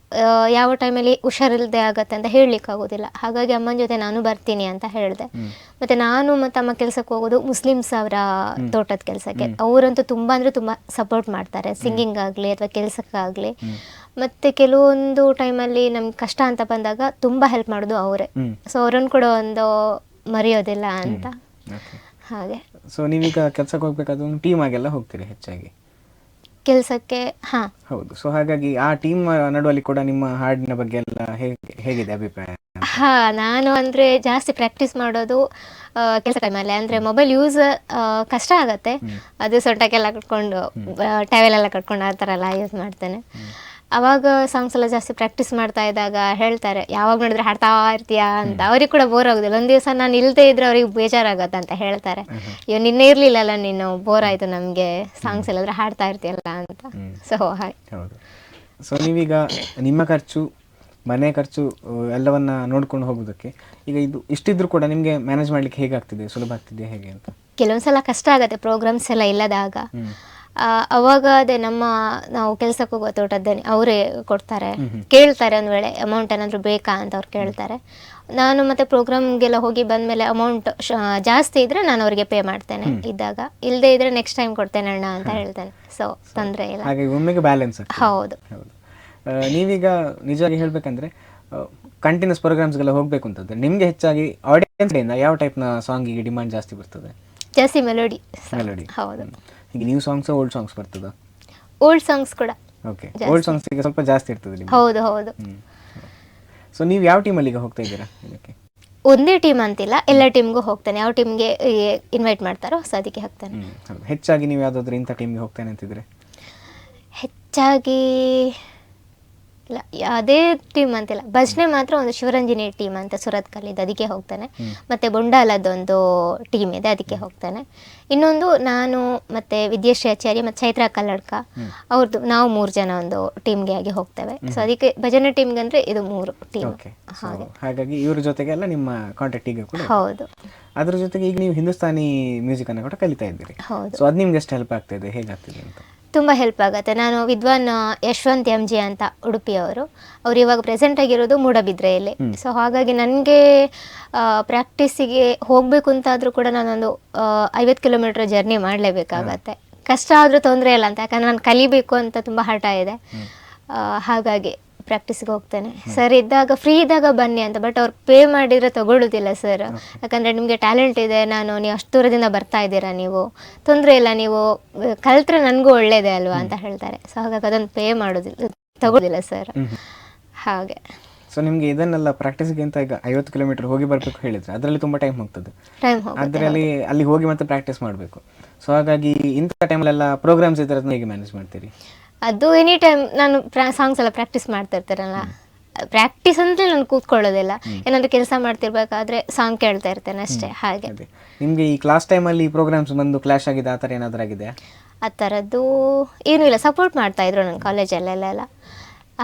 [SPEAKER 2] ಯಾವ ಟೈಮಲ್ಲಿ ಹುಷಾರಿಲ್ಲದೆ ಆಗತ್ತೆ ಅಂತ ಹೇಳಲಿಕ್ಕೆ ಆಗೋದಿಲ್ಲ. ಹಾಗಾಗಿ ಅಮ್ಮನ ಜೊತೆ ನಾನು ಬರ್ತೀನಿ ಅಂತ ಹೇಳಿದೆ. ಮತ್ತು ನಾನು ಮತ್ತು ಅಮ್ಮ ಕೆಲಸಕ್ಕೆ ಹೋಗೋದು ಮುಸ್ಲಿಮ್ಸ್ ಅವರ ತೋಟದ ಕೆಲಸಕ್ಕೆ. ಅವರಂತೂ ತುಂಬ ಅಂದರೆ ತುಂಬ ಸಪೋರ್ಟ್ ಮಾಡ್ತಾರೆ, ಸಿಂಗಿಂಗ್ ಆಗಲಿ ಅಥವಾ ಕೆಲಸಕ್ಕಾಗಲಿ. ಮತ್ತು ಕೆಲವೊಂದು ಟೈಮಲ್ಲಿ ನಮ್ಗೆ ಕಷ್ಟ ಅಂತ ಬಂದಾಗ ತುಂಬ ಹೆಲ್ಪ್ ಮಾಡೋದು ಅವರೇ. ಸೊ ಅವರನ್ನು ಕೂಡ ಒಂದು ಮರೆಯೋದಿಲ್ಲ ಅಂತ. ಹಾಗೆ.
[SPEAKER 1] ಸೊ ನೀವೀಗ ಕೆಲಸಕ್ಕೆ ಹೋಗ್ಬೇಕಾದ್ರೆ ಒಂದು ಟೀಮ್ ಆಗೆಲ್ಲ ಹೋಗ್ತೀರಿ ಹೆಚ್ಚಾಗಿ?
[SPEAKER 2] ಕೆಲಸಕ್ಕೆ ಹಾಂ.
[SPEAKER 1] ಹೌದು. ಸೊ ಹಾಗಾಗಿ ಆ ಟೀಮ್ ನಡುವಲ್ಲಿ ಕೂಡ ನಿಮ್ಮ ಹಾಡಿನ ಬಗ್ಗೆ ಎಲ್ಲ ಹೇಗಿದೆ ಅಭಿಪ್ರಾಯ?
[SPEAKER 2] ಹಾಂ, ನಾನು ಅಂದರೆ ಜಾಸ್ತಿ ಪ್ರಾಕ್ಟೀಸ್ ಮಾಡೋದು ಕೆಲಸ ಟೈಮಲ್ಲಿ. ಅಂದರೆ ಮೊಬೈಲ್ ಯೂಸ್ ಕಷ್ಟ ಆಗುತ್ತೆ, ಅದು ಸೊಂಟಕ್ಕೆಲ್ಲ ಕಟ್ಕೊಂಡು ಟವೆಲೆಲ್ಲ ಕಟ್ಕೊಂಡು ಆ ಥರ ಎಲ್ಲ ಯೂಸ್ ಮಾಡ್ತೇನೆ. ಅವಾಗ ಸಾಂಗ್ಸ್ ಎಲ್ಲ ಜಾಸ್ತಿ ಪ್ರಾಕ್ಟೀಸ್ ಮಾಡ್ತಾ ಇದ್ದಾಗ ಹೇಳ್ತಾರೆ, ಯಾವಾಗ ನೋಡಿದ್ರೆ ಹಾಡ್ತಾ ಇರ್ತೀಯಾ ಅಂತ. ಅವ್ರಿಗೆ ಕೂಡ ಬೋರ್ ಆಗೋದಿಲ್ಲ. ಒಂದು ದಿವಸ ನಾನು ಇಲ್ಲದೆ ಇದ್ರೆ ಅವ್ರಿಗೆ ಬೇಜಾರಾಗತ್ತೆ ಅಂತ ಹೇಳ್ತಾರೆ. ಅಯ್ಯೋ ನಿನ್ನೆ ಇರಲಿಲ್ಲಲ್ಲ ನೀನು, ಬೋರ್ ಆಯಿತು ನಮಗೆ ಸಾಂಗ್ಸ್ ಎಲ್ಲಾದ್ರೆ ಹಾಡ್ತಾ ಇರ್ತೀಯಲ್ಲ ಅಂತ. ಸೊ ಹಾಗೆ.
[SPEAKER 1] ಹೌದು. ಸೊ ನೀವೀಗ ನಿಮ್ಮ ಖರ್ಚು, ಮನೆ ಖರ್ಚು ಎಲ್ಲವನ್ನ ನೋಡ್ಕೊಂಡು ಹೋಗೋದಕ್ಕೆ ಈಗ ಇದು ಇಷ್ಟಿದ್ರು ಕೂಡ ನಿಮಗೆ ಮ್ಯಾನೇಜ್ ಮಾಡ್ಲಿಕ್ಕೆ ಹೇಗಾಗ್ತಿದೆ? ಸುಲಭ ಆಗ್ತಿದೆ ಹೇಗೆ ಅಂತ?
[SPEAKER 2] ಕೆಲವೊಂದ್ಸಲ ಕಷ್ಟ ಆಗುತ್ತೆ ಪ್ರೋಗ್ರಾಮ್ಸ್ ಎಲ್ಲ ಇಲ್ಲದಾಗ. ಅವಾಗ ಅದೇ ನಾವು ಕೆಲ್ಸಕ್ಕೆ ಹೋಗುವ ತೋಟದ್ದೇನೆ ಅವರೇ ಕೊಡ್ತಾರೆ, ಕೇಳ್ತಾರೆ ಒಂದು ವೇಳೆ ಅಮೌಂಟ್ ಏನಾದರೂ ಬೇಕಾ ಅಂತ ಅವ್ರು ಕೇಳ್ತಾರೆ. ನಾನು ಮತ್ತೆ ಪ್ರೋಗ್ರಾಮ್ಗೆಲ್ಲ ಹೋಗಿ ಬಂದಮೇಲೆ ಅಮೌಂಟ್ ಜಾಸ್ತಿ ಇದ್ರೆ ನಾನು ಅವರಿಗೆ ಪೇ ಮಾಡ್ತೇನೆ, ಇದ್ದಾಗ. ಇಲ್ಲದೆ ಇದ್ರೆ ನೆಕ್ಸ್ಟ್ ಟೈಮ್ ಕೊಡ್ತೇನೆ ಅಣ್ಣ ಅಂತ ಹೇಳ್ತೇನೆ. ಸೊ ತೊಂದರೆ ಇಲ್ಲ.
[SPEAKER 1] ಹಾಗೆ ಒಮ್ಮೆಗೆ ಬ್ಯಾಲೆನ್ಸ್.
[SPEAKER 2] ಹೌದು.
[SPEAKER 1] ನೀವೀಗ ನಿಜವಾಗಿ ಹೇಳ್ಬೇಕಂದ್ರೆ ಕಂಟಿನ್ಯೂಸ್ ಪ್ರೋಗ್ರಾಮ್ಸ್ಗೆಲ್ಲ ಹೋಗ್ಬೇಕು ಅಂತಂದ್ರೆ ನಿಮ್ಗೆ ಹೆಚ್ಚಾಗಿ ಆಡಿಯನ್ಸ್ ಯಾವ ಟೈಪ್ನ ಸಾಂಗಿಗೆ ಡಿಮಾಂಡ್ ಜಾಸ್ತಿ ಬರ್ತದೆ?
[SPEAKER 2] ಜಾಸ್ತಿ ಮೆಲೋಡಿ.
[SPEAKER 1] ಹೌದು. ಈಗ ನ್ಯೂ ಸಾಂಗ್ಸ್, ಓಲ್ಡ್ ಸಾಂಗ್ಸ್ ಬರ್ತದ?
[SPEAKER 2] ಓಲ್ಡ್ ಸಾಂಗ್ಸ್ ಕೂಡ.
[SPEAKER 1] ಓಕೆ, ಓಲ್ಡ್ ಸಾಂಗ್ಸ್ ಈಗ ಸ್ವಲ್ಪ ಜಾಸ್ತಿ ಇರ್ತದೆ.
[SPEAKER 2] ಹೌದು ಹೌದು.
[SPEAKER 1] ಸೊ ನೀವು ಯಾವ ಟೀಮಲ್ಲಿ ಈಗ ಹೋಗ್ತಾ ಇದ್ದೀರಾ ಇದಕ್ಕೆ?
[SPEAKER 2] ಒಂದೇ ಟೀಮ್ ಅಂತಿಲ್ಲ, ಎಲ್ಲ ಟೀಮ್ಗೂ ಹೋಗ್ತೇನೆ. ಯಾವ ಟೀಮ್ಗೆ ಇನ್ವೈಟ್ ಮಾಡ್ತಾರೋ ಸೊ ಅದಕ್ಕೆ ಹೋಗ್ತೇನೆ.
[SPEAKER 1] ಹೆಚ್ಚಾಗಿ ನೀವು ಯಾವುದಾದ್ರೂ ಇಂಥ ಟೀಮ್ಗೆ ಹೋಗ್ತೇನೆ ಅಂತಿದ್ರೆ?
[SPEAKER 2] ಹೆಚ್ಚಾಗಿ ಇಲ್ಲ, ಯಾವುದೇ ಟೀಮ್ ಅಂತಿಲ್ಲ. ಭಜನೆ ಮಾತ್ರ ಒಂದು ಶಿವರಂಜನಿ ಟೀಮ್ ಅಂತ ಸುರತ್ಕಲ್ಲಿದ್ದು, ಅದಕ್ಕೆ ಹೋಗ್ತೇನೆ. ಮತ್ತು ಬೊಂಡಾಲದೊಂದು ಟೀಮ್ ಇದೆ, ಅದಕ್ಕೆ ಹೋಗ್ತೇನೆ. ಇನ್ನೊಂದು ನಾನು ಮತ್ತು ವಿದ್ಯಾಶ್ರೀ ಆಚಾರ್ಯ ಮತ್ತು ಚೈತ್ರಾ ಕಲ್ಲಡ್ಕ ಅವ್ರದ್ದು, ನಾವು 3 ಜನ ಒಂದು ಟೀಮ್ಗೆ ಆಗಿ ಹೋಗ್ತೇವೆ. ಸೊ ಅದಕ್ಕೆ ಭಜನೆ ಟೀಮ್ಗೆ ಅಂದರೆ ಇದು 3 ಟೀಮ್.
[SPEAKER 1] ಹಾಗಾಗಿ ಇವ್ರ ಜೊತೆಗೆಲ್ಲ ನಿಮ್ಮ ಕಾಂಟ್ಯಾಕ್ಟ್ ಈಗ ಕೂಡ?
[SPEAKER 2] ಹೌದು.
[SPEAKER 1] ಅದ್ರ ಜೊತೆಗೆ ಈಗ ನೀವು ಹಿಂದೂಸ್ತಾನಿ ಮ್ಯೂಸಿಕ್ ಅನ್ನು ಕೂಡ ಕಲಿತಾ ಇದ್ದೀರಿ.
[SPEAKER 2] ಹೌದು.
[SPEAKER 1] ಸೊ ಅದು ನಿಮ್ಗೆ ಎಷ್ಟು ಹೆಲ್ಪ್ ಆಗ್ತಿದೆ, ಹೇಗಾಗ್ತಿದೆ ಅಂತ?
[SPEAKER 2] ತುಂಬ ಹೆಲ್ಪ್ ಆಗುತ್ತೆ. ನಾನು ವಿದ್ವಾನ್ ಯಶವಂತ್ MG ಅಂತ ಉಡುಪಿಯವರು, ಅವರು ಇವಾಗ ಪ್ರೆಸೆಂಟ್ ಆಗಿರೋದು ಮೂಡಬಿದ್ರೆಯಲ್ಲಿ. ಸೊ ಹಾಗಾಗಿ ನನಗೆ ಪ್ರಾಕ್ಟೀಸಿಗೆ ಹೋಗಬೇಕು ಅಂತಾದರೂ ಕೂಡ ನಾನೊಂದು 50 ಕಿಲೋಮೀಟರ್ ಜರ್ನಿ ಮಾಡಲೇಬೇಕಾಗತ್ತೆ. ಕಷ್ಟ ಆದರೂ ತೊಂದರೆ ಇಲ್ಲ ಅಂತ, ಯಾಕಂದರೆ ನಾನು ಕಲಿಬೇಕು ಅಂತ ತುಂಬ ಹಠ ಇದೆ. ಹಾಗಾಗಿ ಪ್ರಾಕ್ಟೀಸ್ಗೆ ಹೋಗ್ತೇನೆ. ಸರ್ ಇದ್ದಾಗ ಫ್ರೀ ಇದ್ದಾಗ ಬನ್ನಿ ಅಂತ, ಬಟ್ ಅವ್ರು ಪೇ ಮಾಡಿದರೆ ತಗೊಳ್ಳೋದಿಲ್ಲ ಸರ್. ಯಾಕಂದರೆ ನಿಮಗೆ ಟ್ಯಾಲೆಂಟ್ ಇದೆ, ನೀವು ಅಷ್ಟು ದೂರದಿಂದ ಬರ್ತಾ ಇದ್ದೀರಾ, ನೀವು ತೊಂದರೆ ಇಲ್ಲ, ನೀವು ಕಲ್ತ್ರೆ ನನಗೂ ಒಳ್ಳೇದೇ ಅಲ್ವಾ ಅಂತ ಹೇಳ್ತಾರೆ. ಸೊ ಹಾಗಾಗಿ ಅದನ್ನು ಪೇ ಮಾಡೋದಿಲ್ಲ, ತಗೊಳ್ಳೋದಿಲ್ಲ ಸರ್. ಹಾಗೆ.
[SPEAKER 1] ಸೊ ನಿಮಗೆ ಇದನ್ನೆಲ್ಲ ಪ್ರಾಕ್ಟೀಸ್ಗೆ ಅಂತ ಈಗ 50 ಕಿಲೋಮೀಟರ್ ಹೋಗಿ ಬರಬೇಕು ಹೇಳಿದ್ರೆ ಅದರಲ್ಲಿ ತುಂಬ ಟೈಮ್ ಹೋಗ್ತದೆ. ಅದರಲ್ಲಿ ಅಲ್ಲಿ ಹೋಗಿ ಮತ್ತೆ ಪ್ರಾಕ್ಟೀಸ್ ಮಾಡಬೇಕು. ಸೊ ಹಾಗಾಗಿ ಇಂಥ ಟೈಮಲ್ಲೆಲ್ಲ ಪ್ರೋಗ್ರಾಮ್ಸ್ ಇದ್ದರೆ ಅದನ್ನ ಹೇಗೆ ಮ್ಯಾನೇಜ್ ಮಾಡ್ತೀರಿ?
[SPEAKER 2] ಅದು ಎನಿ ಟೈಮ್ ನಾನು ಸಾಂಗ್ಸ್ ಎಲ್ಲ ಪ್ರಾಕ್ಟೀಸ್ ಮಾಡ್ತಾ ಇರ್ತಾರಲ್ಲ, ಪ್ರಾಕ್ಟೀಸ್ ಅಂದರೆ ನಾನು ಕೂತ್ಕೊಳ್ಳೋದಿಲ್ಲ. ಏನಾದರೂ ಕೆಲಸ ಮಾಡ್ತಿರ್ಬೇಕಾದ್ರೆ ಸಾಂಗ್ ಕೇಳ್ತಾ ಇರ್ತೇನೆ ಅಷ್ಟೇ. ಹಾಗೆ.
[SPEAKER 1] ನಿಮಗೆ ಈ ಕ್ಲಾಸ್ ಟೈಮಲ್ಲಿ ಪ್ರೋಗ್ರಾಮ್ಸ್ ಬಂದು ಕ್ಲಾಶ್ ಆಗಿದೆ, ಆ ಥರ ಏನಾದರೂ ಆಗಿದೆ?
[SPEAKER 2] ಆ ಥರದ್ದು ಏನೂ ಇಲ್ಲ, ಸಪೋರ್ಟ್ ಮಾಡ್ತಾ ಇದ್ರು ನನ್ನ ಕಾಲೇಜಲ್ಲೆಲ್ಲ,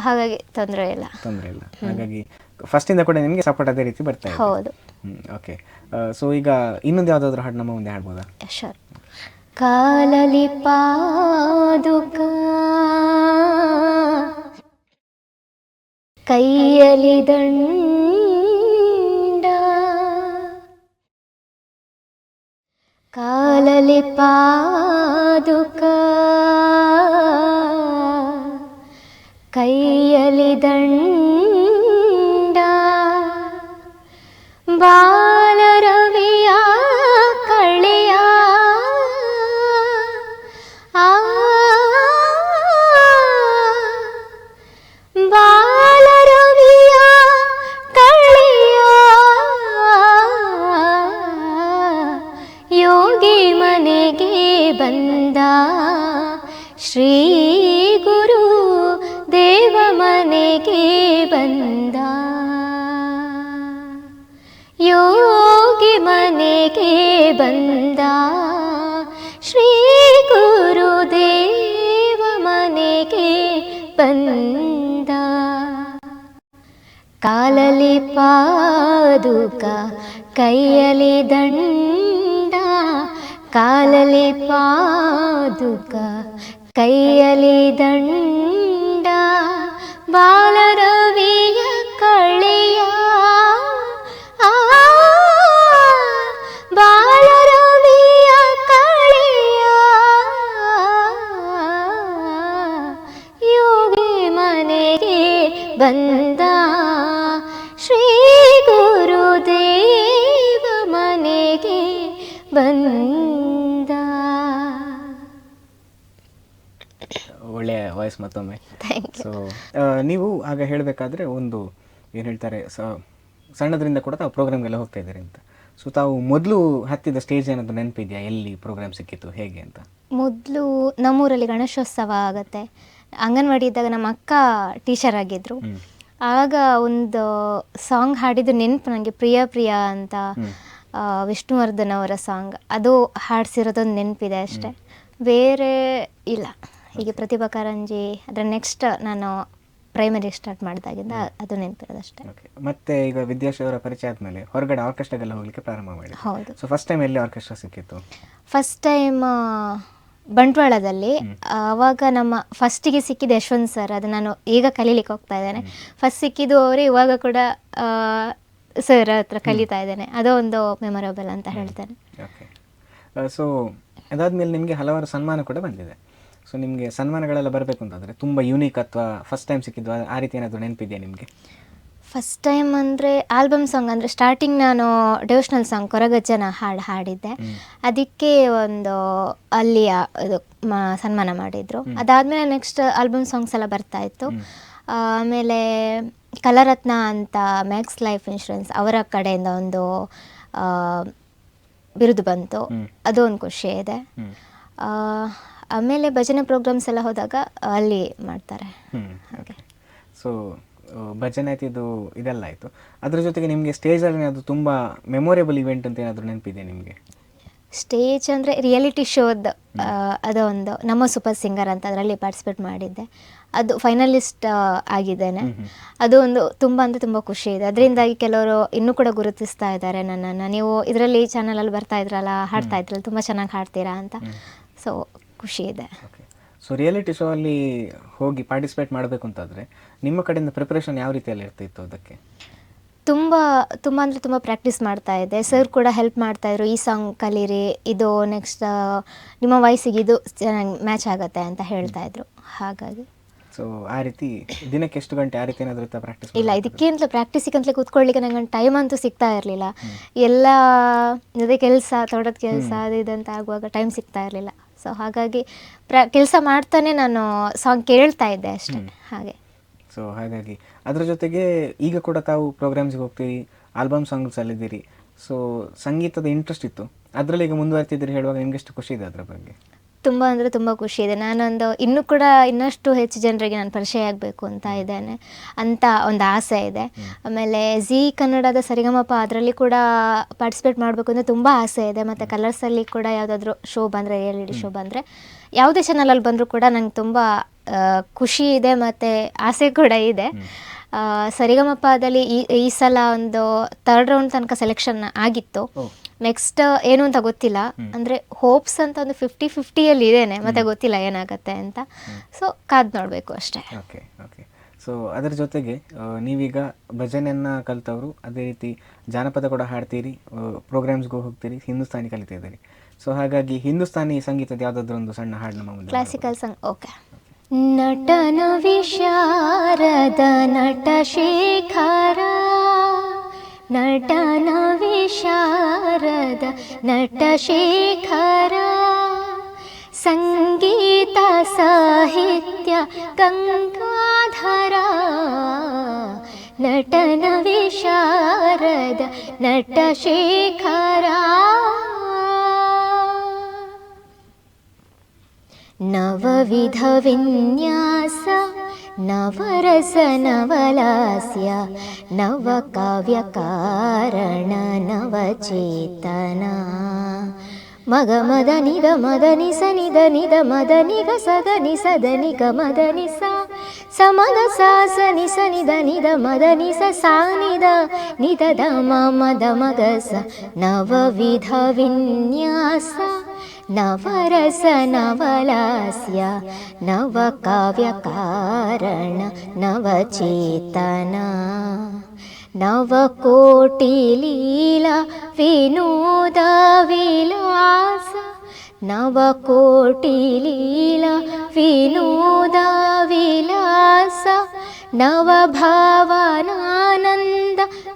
[SPEAKER 2] ಹಾಗಾಗಿ ತೊಂದರೆ ಇಲ್ಲ.
[SPEAKER 1] ಹಾಗಾಗಿ ಫಸ್ಟಿಂದ ಕೂಡ ನಿಮಗೆ ಸಪೋರ್ಟ್ ಅದೇ ರೀತಿ ಬರ್ತಾ ಇದೆ.
[SPEAKER 2] ಹೌದು.
[SPEAKER 1] ಓಕೆ. ಸೊ ಈಗ ಇನ್ನೊಂದು ಯಾವುದಾದ್ರೂ ಹಾಡು ನಮ್ಮ ಮುಂದೆ ಹಾಡ್ಬೋದಾ?
[SPEAKER 2] ಶೋರ್. ಕಾಲಲಿ ಪಾದುಕ ಕೈಯಲಿ ದಂಡ, ಕಾಲಲಿ ಪಾದುಕ ಕೈಯಲಿ ದಂಡ, ಬಾಲರವಿಯ ಕಳೆಯ ಬಾಲರವಿಯ ಕಳೆಯ ಯೋಗಿ ಮನೆಗೆ ಬಂದ, ಶ್ರೀ ಗುರು ದೇವ ಮನೆಗೆ ಬಂದ, ಯೋಗಿ ಮನೆಗೆ ಬಂದ, ಶ್ರೀ ಗುರು ದೇವ ಮನೆಗೆ ಬಂದ. ಕಾಲಲಿ ಪಾದುಕ ಕೈಯಲಿ ದಂಡ, ಕಾಲಲಿ ಪಾದುಕ ಕೈಯಲಿ ದಂಡ, ಬಾಲರವಿಯ ಕಳೆಯ ಬಾಲರವಿಯ ಕಳೆಯ ಯೋಗಿ ಮನೆಗೆ ಬಂದ, ಶ್ರೀ ಗುರುದೇವ ಮನೆಗೆ ಬಂದ.
[SPEAKER 1] ಚಾಯ್ಸ್ ಮತ್ತೊಮ್ಮೆ.
[SPEAKER 2] Thank you.
[SPEAKER 1] ಸೊ ನೀವು ಆಗ ಹೇಳಬೇಕಾದ್ರೆ ಒಂದು ಏನು ಹೇಳ್ತಾರೆ ಸಣ್ಣದ್ರಿಂದ ಕೂಡ ತಾವು ಪ್ರೋಗ್ರಾಮ್ಗೆಲ್ಲ ಹೋಗ್ತಾ ಇದ್ದೀರಿ ಅಂತ. ಸೊ ತಾವು ಮೊದಲು ಹತ್ತಿದ ಸ್ಟೇಜ್ ಏನಾದರೂ ನೆನಪಿದೆಯಾ, ಎಲ್ಲಿ ಪ್ರೋಗ್ರಾಮ್ ಸಿಕ್ಕಿತ್ತು ಹೇಗೆ ಅಂತ?
[SPEAKER 2] ಮೊದಲು ನಮ್ಮೂರಲ್ಲಿ ಗಣೇಶೋತ್ಸವ ಆಗುತ್ತೆ. ಅಂಗನವಾಡಿ ಇದ್ದಾಗ ನಮ್ಮ ಅಕ್ಕ ಟೀಚರ್ ಆಗಿದ್ರು. ಆಗ ಒಂದು ಸಾಂಗ್ ಹಾಡಿದ್ದು ನೆನಪು ನನಗೆ, ಪ್ರಿಯ ಪ್ರಿಯ ಅಂತ ವಿಷ್ಣುವರ್ಧನ್ ಅವರ ಸಾಂಗ್, ಅದು ಹಾಡಿಸಿರೋದೊಂದು ನೆನಪಿದೆ ಅಷ್ಟೇ, ಬೇರೆ ಇಲ್ಲ. ಹೀಗೆ ಪ್ರತಿಭಾ ಕಾರಂಜಿ ಅದರ ನೆಕ್ಸ್ಟ್ ನಾನು ಪ್ರೈಮರಿ ಸ್ಟಾರ್ಟ್ ಮಾಡಿದಾಗಿಂದ ಅದು ನೆನಪಿರೋದಷ್ಟೇ.
[SPEAKER 1] ಮತ್ತೆ ಈಗ ವಿದ್ಯಾಶ್ರೀ ಅವರ ಪರಿಚಯ ಆದಮೇಲೆ ಹೊರಗಡೆ ಆರ್ಕೆಸ್ಟ್ರಾಗೆಲ್ಲ ಹೋಗ್ಲಿಕ್ಕೆ ಪ್ರಾರಂಭ ಮಾಡಿ.
[SPEAKER 2] ಹೌದು.
[SPEAKER 1] ಸೊ ಫಸ್ಟ್ ಟೈಮ್ ಎಲ್ಲಿ ಆರ್ಕೆಸ್ಟ್ರಾ ಸಿಕ್ಕಿತ್ತು?
[SPEAKER 2] ಫಸ್ಟ್ ಟೈಮ್ ಬಂಟ್ವಾಳದಲ್ಲಿ. ಆವಾಗ ನಮ್ಮ ಫಸ್ಟಿಗೆ ಸಿಕ್ಕಿದ್ದು ಯಶವಂತ್ ಸರ್, ಅದು ನಾನು ಈಗ ಕಲೀಲಿಕ್ಕೆ ಹೋಗ್ತಾ ಇದ್ದೇನೆ. ಫಸ್ಟ್ ಸಿಕ್ಕಿದ್ದು ಅವರೇ, ಇವಾಗ ಕೂಡ ಸರ್ ಹತ್ರ ಕಲಿತಾ ಇದ್ದೇನೆ. ಅದೋ ಒಂದು ಮೆಮೊರೇಬಲ್ ಅಂತ ಹೇಳ್ತೇನೆ.
[SPEAKER 1] ಓಕೆ. ಸೊ ಅದಾದಮೇಲೆ ನಿಮಗೆ ಹಲವಾರು ಸನ್ಮಾನ ಕೂಡ ಬಂದಿದೆ. ಸೊ ನಿಮಗೆ ಸನ್ಮಾನಗಳೆಲ್ಲ ಬರಬೇಕು ಅಂತಂದರೆ ತುಂಬ ಯೂನಿಕ್ ಅಥವಾ ಫಸ್ಟ್ ಟೈಮ್ ಸಿಕ್ಕಿದ್ದು ಆ ರೀತಿ ಏನಾದರೂ ನೆನಪಿದೆಯಾ ನಿಮಗೆ?
[SPEAKER 2] ಫಸ್ಟ್ ಟೈಮ್ ಅಂದರೆ ಆಲ್ಬಮ್ ಸಾಂಗ್, ಅಂದರೆ ಸ್ಟಾರ್ಟಿಂಗ್ ನಾನು ಡೆವೋಷ್ನಲ್ ಸಾಂಗ್ ಕೊರಗಜ್ಜನ ಹಾಡಿದ್ದೆ. ಅದಕ್ಕೆ ಒಂದು ಅಲ್ಲಿಯ ಇದು ಸನ್ಮಾನ ಮಾಡಿದರು. ಅದಾದಮೇಲೆ ನೆಕ್ಸ್ಟ್ ಆಲ್ಬಮ್ ಸಾಂಗ್ಸ್ ಎಲ್ಲ ಬರ್ತಾ ಇತ್ತು. ಆಮೇಲೆ ಕಲರತ್ನ ಅಂತ ಮ್ಯಾಕ್ಸ್ ಲೈಫ್ ಇನ್ಶೂರೆನ್ಸ್ ಅವರ ಕಡೆಯಿಂದ ಒಂದು ಬಿರುದು ಬಂತು, ಅದು ಒಂದು ಖುಷಿ ಇದೆ. ಆಮೇಲೆ ಭಜನೆ ಪ್ರೋಗ್ರಾಮ್ಸ್ ಎಲ್ಲ ಹೋದಾಗ ಅಲ್ಲಿ ಮಾಡ್ತಾರೆ.
[SPEAKER 1] ಓಕೆ. ಸೊ ಭಜನೆ ಆಯ್ತು, ಇದು ಇದೆಲ್ಲ ಆಯಿತು. ಅದ್ರ ಜೊತೆಗೆ ನಿಮಗೆ ಸ್ಟೇಜಲ್ಲಿ ಅದು ತುಂಬ ಮೆಮೊರೇಬಲ್ ಇವೆಂಟ್ ಅಂತ ಏನಾದರೂ ನೆನಪಿದೆ ನಿಮಗೆ?
[SPEAKER 2] ಸ್ಟೇಜ್ ಅಂದರೆ ರಿಯಾಲಿಟಿ ಶೋದು, ಅದೊಂದು ನಮ್ಮ ಸೂಪರ್ ಸಿಂಗರ್ ಅಂತ, ಅದರಲ್ಲಿ ಪಾರ್ಟಿಸಿಪೇಟ್ ಮಾಡಿದ್ದೆ. ಅದು ಫೈನಲಿಸ್ಟ್ ಆಗಿದ್ದೇನೆ. ಅದು ಒಂದು ತುಂಬ ಅಂದರೆ ತುಂಬ ಖುಷಿ ಇದೆ. ಅದರಿಂದಾಗಿ ಕೆಲವರು ಇನ್ನೂ ಕೂಡ ಗುರುತಿಸ್ತಾ ಇದ್ದಾರೆ ನನ್ನನ್ನು, ನೀವು ಇದರಲ್ಲಿ ಚಾನಲಲ್ಲಿ ಬರ್ತಾ ಇದ್ರಲ್ಲ, ಹಾಡ್ತಾ ಇದ್ರಲ್ಲ, ತುಂಬ ಚೆನ್ನಾಗಿ ಹಾಡ್ತೀರಾ ಅಂತ. ಸೊ ಖುಷಿ ಇದೆ.
[SPEAKER 1] ಓಕೆ. ಸೊ ರಿಯಾಲಿಟಿ ಶೋ ಅಲ್ಲಿ ಹೋಗಿ ಪಾರ್ಟಿಸಿಪೇಟ್ ಮಾಡಬೇಕು ಅಂತಾದರೆ ನಿಮ್ಮ ಕಡೆಯಿಂದ ಪ್ರಿಪ್ರೇಷನ್ ಯಾವ ರೀತಿಯಲ್ಲಿ ಇರ್ತಿತ್ತು ಅದಕ್ಕೆ?
[SPEAKER 2] ತುಂಬ ಅಂದರೆ ತುಂಬ ಪ್ರಾಕ್ಟೀಸ್ ಮಾಡ್ತಾ ಇದ್ದೆ. ಸರ್ ಕೂಡ ಹೆಲ್ಪ್ ಮಾಡ್ತಾಯಿದ್ರು, ಈ ಸಾಂಗ್ ಕಲೀರಿ, ಇದು ನೆಕ್ಸ್ಟ್ ನಿಮ್ಮ ವಾಯ್ಸಿಗೆ ಇದು ಚೆನ್ನಾಗಿ ಮ್ಯಾಚ್ ಆಗುತ್ತೆ ಅಂತ ಹೇಳ್ತಾಯಿದ್ರು. ಹಾಗಾಗಿ
[SPEAKER 1] ಸೊ ಆ ರೀತಿ ದಿನಕ್ಕೆ ಎಷ್ಟು ಗಂಟೆ ಆ ರೀತಿ ಏನಾದರೂ ಪ್ರಾಕ್ಟೀಸ್?
[SPEAKER 2] ಇಲ್ಲ, ಇದಕ್ಕಿಂತಲೂ ಪ್ರಾಕ್ಟೀಸಿಗಂತಲೇ ಕೂತ್ಕೊಳ್ಳಿಕ್ಕೆ ನಂಗೆ ಟೈಮ್ ಅಂತೂ ಸಿಗ್ತಾ ಇರಲಿಲ್ಲ. ಎಲ್ಲ ಅದೇ ಕೆಲಸ, ತೋಟದ ಕೆಲಸ ಅದು ಇದಂತ ಆಗುವಾಗ ಟೈಮ್ ಸಿಗ್ತಾ ಇರಲಿಲ್ಲ. ಸೊ ಹಾಗಾಗಿ ಕೆಲಸ ಮಾಡ್ತಾನೆ ನಾನು ಸಾಂಗ್ ಕೇಳ್ತಾ ಇದ್ದೆ ಅಷ್ಟೇ. ಹಾಗೆ.
[SPEAKER 1] ಸೊ ಹಾಗಾಗಿ ಅದರ ಜೊತೆಗೆ ಈಗ ಕೂಡ ತಾವು ಪ್ರೋಗ್ರಾಮ್ಸ್ಗೆ ಹೋಗ್ತೀರಿ, ಆಲ್ಬಮ್ ಸಾಂಗ್ಸಲ್ಲಿದ್ದೀರಿ. ಸೊ ಸಂಗೀತದ ಇಂಟ್ರೆಸ್ಟ್ ಇತ್ತು, ಅದರಲ್ಲಿ ಈಗ ಮುಂದುವರ್ತಿದ್ದೀರಿ ಹೇಳುವಾಗ ನಿಮ್ಗೆ ಎಷ್ಟು ಖುಷಿ ಇದೆ ಅದರ ಬಗ್ಗೆ?
[SPEAKER 2] ತುಂಬ ಅಂದರೆ ತುಂಬ ಖುಷಿ ಇದೆ. ನಾನೊಂದು ಇನ್ನೂ ಕೂಡ ಇನ್ನಷ್ಟು ಹೆಚ್ಚು ಜನರಿಗೆ ನಾನು ಪರಿಚಯ ಆಗಬೇಕು ಅಂತ ಇದ್ದೇನೆ ಅಂತ ಒಂದು ಆಸೆ ಇದೆ. ಆಮೇಲೆ ಜೀ ಕನ್ನಡದ ಸರಿಗಮಪ ಅದರಲ್ಲಿ ಕೂಡ ಪಾರ್ಟಿಸಿಪೇಟ್ ಮಾಡಬೇಕು ಅಂತ ತುಂಬ ಆಸೆ ಇದೆ. ಮತ್ತು ಕಲರ್ಸಲ್ಲಿ ಕೂಡ ಯಾವುದಾದ್ರೂ ಶೋ ಬಂದರೆ, ರಿಯಾಲಿಟಿ ಶೋ ಬಂದರೆ, ಯಾವುದೇ ಚಾನಲಲ್ಲಿ ಬಂದರೂ ಕೂಡ ನಂಗೆ ತುಂಬ ಖುಷಿ ಇದೆ ಮತ್ತು ಆಸೆ ಕೂಡ ಇದೆ. ಸರಿಗಮಪದಲ್ಲಿ ಈ ಸಲ ಒಂದು 3rd ರೌಂಡ್ ತನಕ ಸೆಲೆಕ್ಷನ್ ಆಗಿತ್ತು. ನೆಕ್ಸ್ಟ್ ಏನು ಅಂತ ಗೊತ್ತಿಲ್ಲ, ಅಂದರೆ ಹೋಪ್ಸ್ ಅಂತ ಒಂದು 50-50 ಇದ್ದೇನೆ, ಮತ್ತೆ ಗೊತ್ತಿಲ್ಲ ಏನಾಗುತ್ತೆ ಅಂತ. ಸೊ ಕಾದು ನೋಡಬೇಕು ಅಷ್ಟೇ.
[SPEAKER 1] ಓಕೆ. ಓಕೆ. ಸೊ ಅದರ ಜೊತೆಗೆ ನೀವೀಗ ಭಜನೆಯನ್ನು ಕಲಿತವರು, ಅದೇ ರೀತಿ ಜಾನಪದ ಕೂಡ ಹಾಡ್ತೀರಿ, ಪ್ರೋಗ್ರಾಮ್ಸ್ಗೂ ಹೋಗ್ತೀರಿ, ಹಿಂದೂಸ್ತಾನಿ ಕಲಿತಾ ಇದ್ದೀರಿ. ಸೊ ಹಾಗಾಗಿ ಹಿಂದೂಸ್ತಾನಿ ಸಂಗೀತದ ಯಾವುದಾದ್ರೂ ಒಂದು ಸಣ್ಣ ಹಾಡು ನಮ್ಮ ಮುಂದೆ?
[SPEAKER 2] Classical song. ಓಕೆ. ನಟನ ವಿಶಾರದ ನಟ ಶೇಖರ, ನಟನ ವಿಶಾರದ ನಟ ಶೇಖರ, ಸಂಗೀತ ಸಾಹಿತ್ಯ ಗಂಗಾಧರ, ನಟನ ವಿಶಾರದ ನಟ ಶೇಖರ. ನವವಿಧ ವಿನ್ಯಾಸ ನವರಸ ನವಲಾಸ್ಯ ನವಕಾವ್ಯ ಕಾರಣ ನವಚೇತನ, ಮಗ ಮದ ನಿದ ಮದ ನಿಸ ನಿದ ನಿದ ಮದ ನಿಗ ಸದ ನಿಸ ದ ನಿಗ ಮದ ನಿಸ ಸಮದ ಸಾಸ ನಿಸ ನಿದ ನಿದ ಮದ ನಿಸ ಸಾ ನಿದ ನಿದ ದ ಮದ ಮಗ ಸ. ನವವಿಧ ವಿನ್ಯಾಸ ನವರಸ ನವಲಾಸ್ಯ ನವಕಾವ್ಯ ಕಾರಣ ನವಚೇತನ, ನವಕೋಟಿ ಲೀಲಾ ವಿನೋದ ವಿಲಾಸ, ನವಕೋಟಿ ಲೀಲಾ ವಿನೋದ ವಿಲಾಸ, ನವಭಾವನಾನಂದ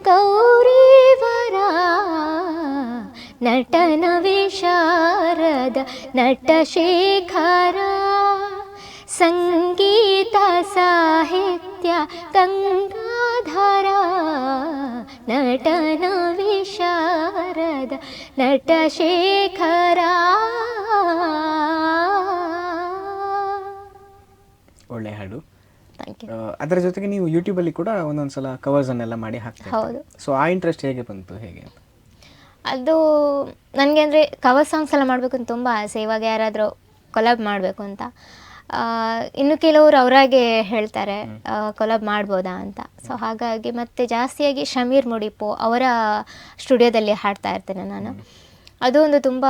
[SPEAKER 2] ಗೌರೀವರ, ನಟನ ವಿಶಾರದ ನಟ ಶೇಖರ, ಸಂಗೀತ ಸಾಹಿತ್ಯ ಗಂಗಾಧರ ನಟನ ವಿಶಾರದ ನಟಶೇಖರ.
[SPEAKER 1] ಒಳ್ಳೆ ಹಾಡು.
[SPEAKER 2] Thank you.
[SPEAKER 1] ಅದರ ಜೊತೆಗೆ ನೀವು ಯೂಟ್ಯೂಬಲ್ಲಿ ಕೂಡ ಒಂದೊಂದ್ಸಲ ಕವರ್ಸನ್ನೆಲ್ಲ ಮಾಡಿ ಹಾಕ್ತೀವಿ.
[SPEAKER 2] ಹೌದು.
[SPEAKER 1] ಸೊ ಆ ಇಂಟ್ರೆಸ್ಟ್ ಹೇಗೆ ಬಂತು, ಹೇಗೆ ಅಂತ?
[SPEAKER 2] ಅದು ನನಗೆ ಅಂದರೆ ಕವರ್ ಸಾಂಗ್ಸ್ ಎಲ್ಲ ಮಾಡಬೇಕು ಅಂತ ತುಂಬ ಆಸೆ. ಇವಾಗ ಯಾರಾದರೂ ಕೊಲಾಬ್ ಮಾಡಬೇಕು ಅಂತ. ಇನ್ನು ಕೆಲವರು ಅವರಾಗೆ ಹೇಳ್ತಾರೆ ಕೊಲಾಬ್ ಮಾಡ್ಬೋದಾ ಅಂತ. ಸೊ ಹಾಗಾಗಿ ಮತ್ತೆ ಜಾಸ್ತಿಯಾಗಿ ಶಮೀರ್ ಮುಡಿಪು ಅವರ ಸ್ಟುಡಿಯೋದಲ್ಲಿ ಹಾಡ್ತಾ ಇರ್ತೇನೆ ನಾನು. ಅದು ಒಂದು ತುಂಬ